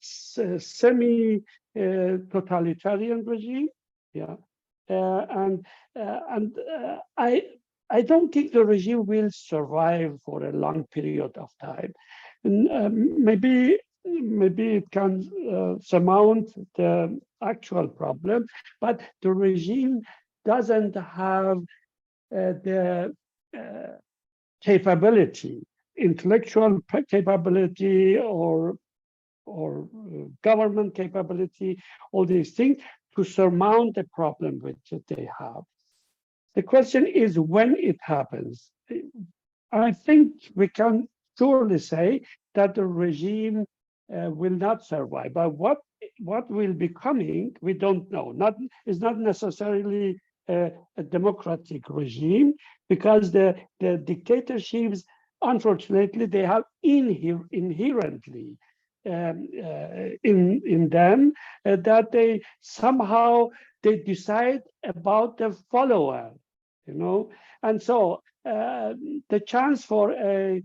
semi-totalitarian regime. Yeah, and I don't think the regime will survive for a long period of time. Maybe it can surmount the actual problem, but the regime doesn't have the capability, intellectual capability, or government capability, all these things, to surmount the problem which they have. The question is when it happens. I think we can surely say that the regime will not survive. But what will be coming, we don't know. It's not necessarily a democratic regime, because the dictatorships, unfortunately, they have inherently in them that they somehow decide about the follower, and so the chance for a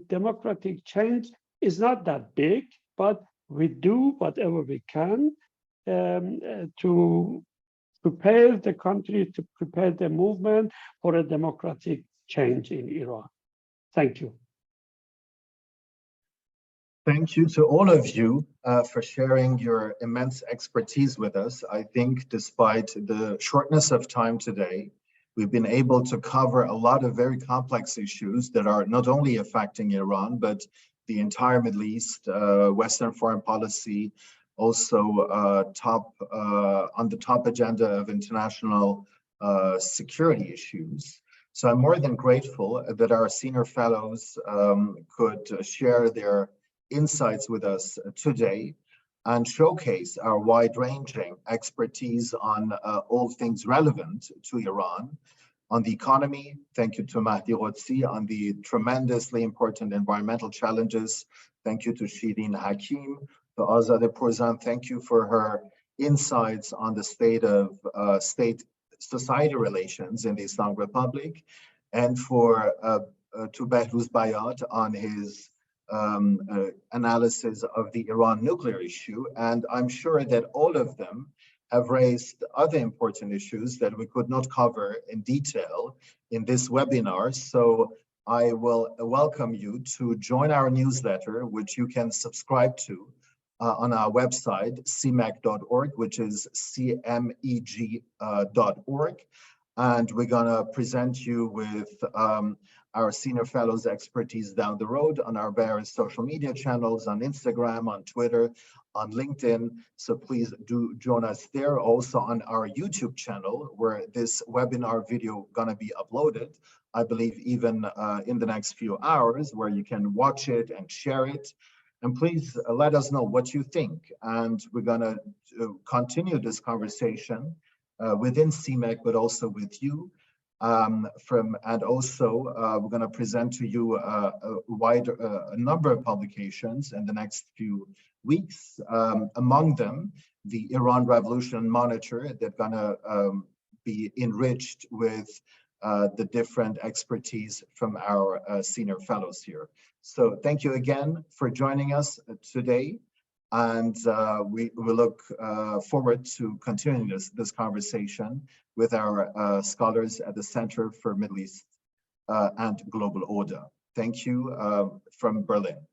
democratic change is not that big, but we do whatever we can to prepare the country, to prepare the movement for a democratic change in Iran. Thank you. Thank you to all of you for sharing your immense expertise with us. I think despite the shortness of time today, we've been able to cover a lot of very complex issues that are not only affecting Iran, but the entire Middle East, Western foreign policy, also on the top agenda of international security issues. So I'm more than grateful that our senior fellows could share their insights with us today and showcase our wide-ranging expertise on all things relevant to Iran. On the economy, thank you to Mahdi Ghodsi. On the tremendously important environmental challenges, thank you to Shirin Hakim. To Azadeh Pourzand, thank you for her insights on the state of state-society relations in the Islamic Republic, and to Behrooz Bayat on his analysis of the Iran nuclear issue. And I'm sure that all of them have raised other important issues that we could not cover in detail in this webinar. So I will welcome you to join our newsletter, which you can subscribe to on our website, cmeg.org, which is cmeg.org. And we're gonna present you with our senior fellows expertise down the road on our various social media channels, on Instagram, on Twitter, on LinkedIn. So please do join us there. Also on our YouTube channel, where this webinar video gonna be uploaded, I believe even in the next few hours, where you can watch it and share it. And please let us know what you think. And we're gonna continue this conversation within CMEG, but also with you. And also we're going to present to you a number of publications in the next few weeks. Among them, the Iran Revolution Monitor, that's going to be enriched with the different expertise from our senior fellows here. So thank you again for joining us today. And we look forward to continuing this conversation with our scholars at the Center for Middle East and Global Order. Thank you from Berlin.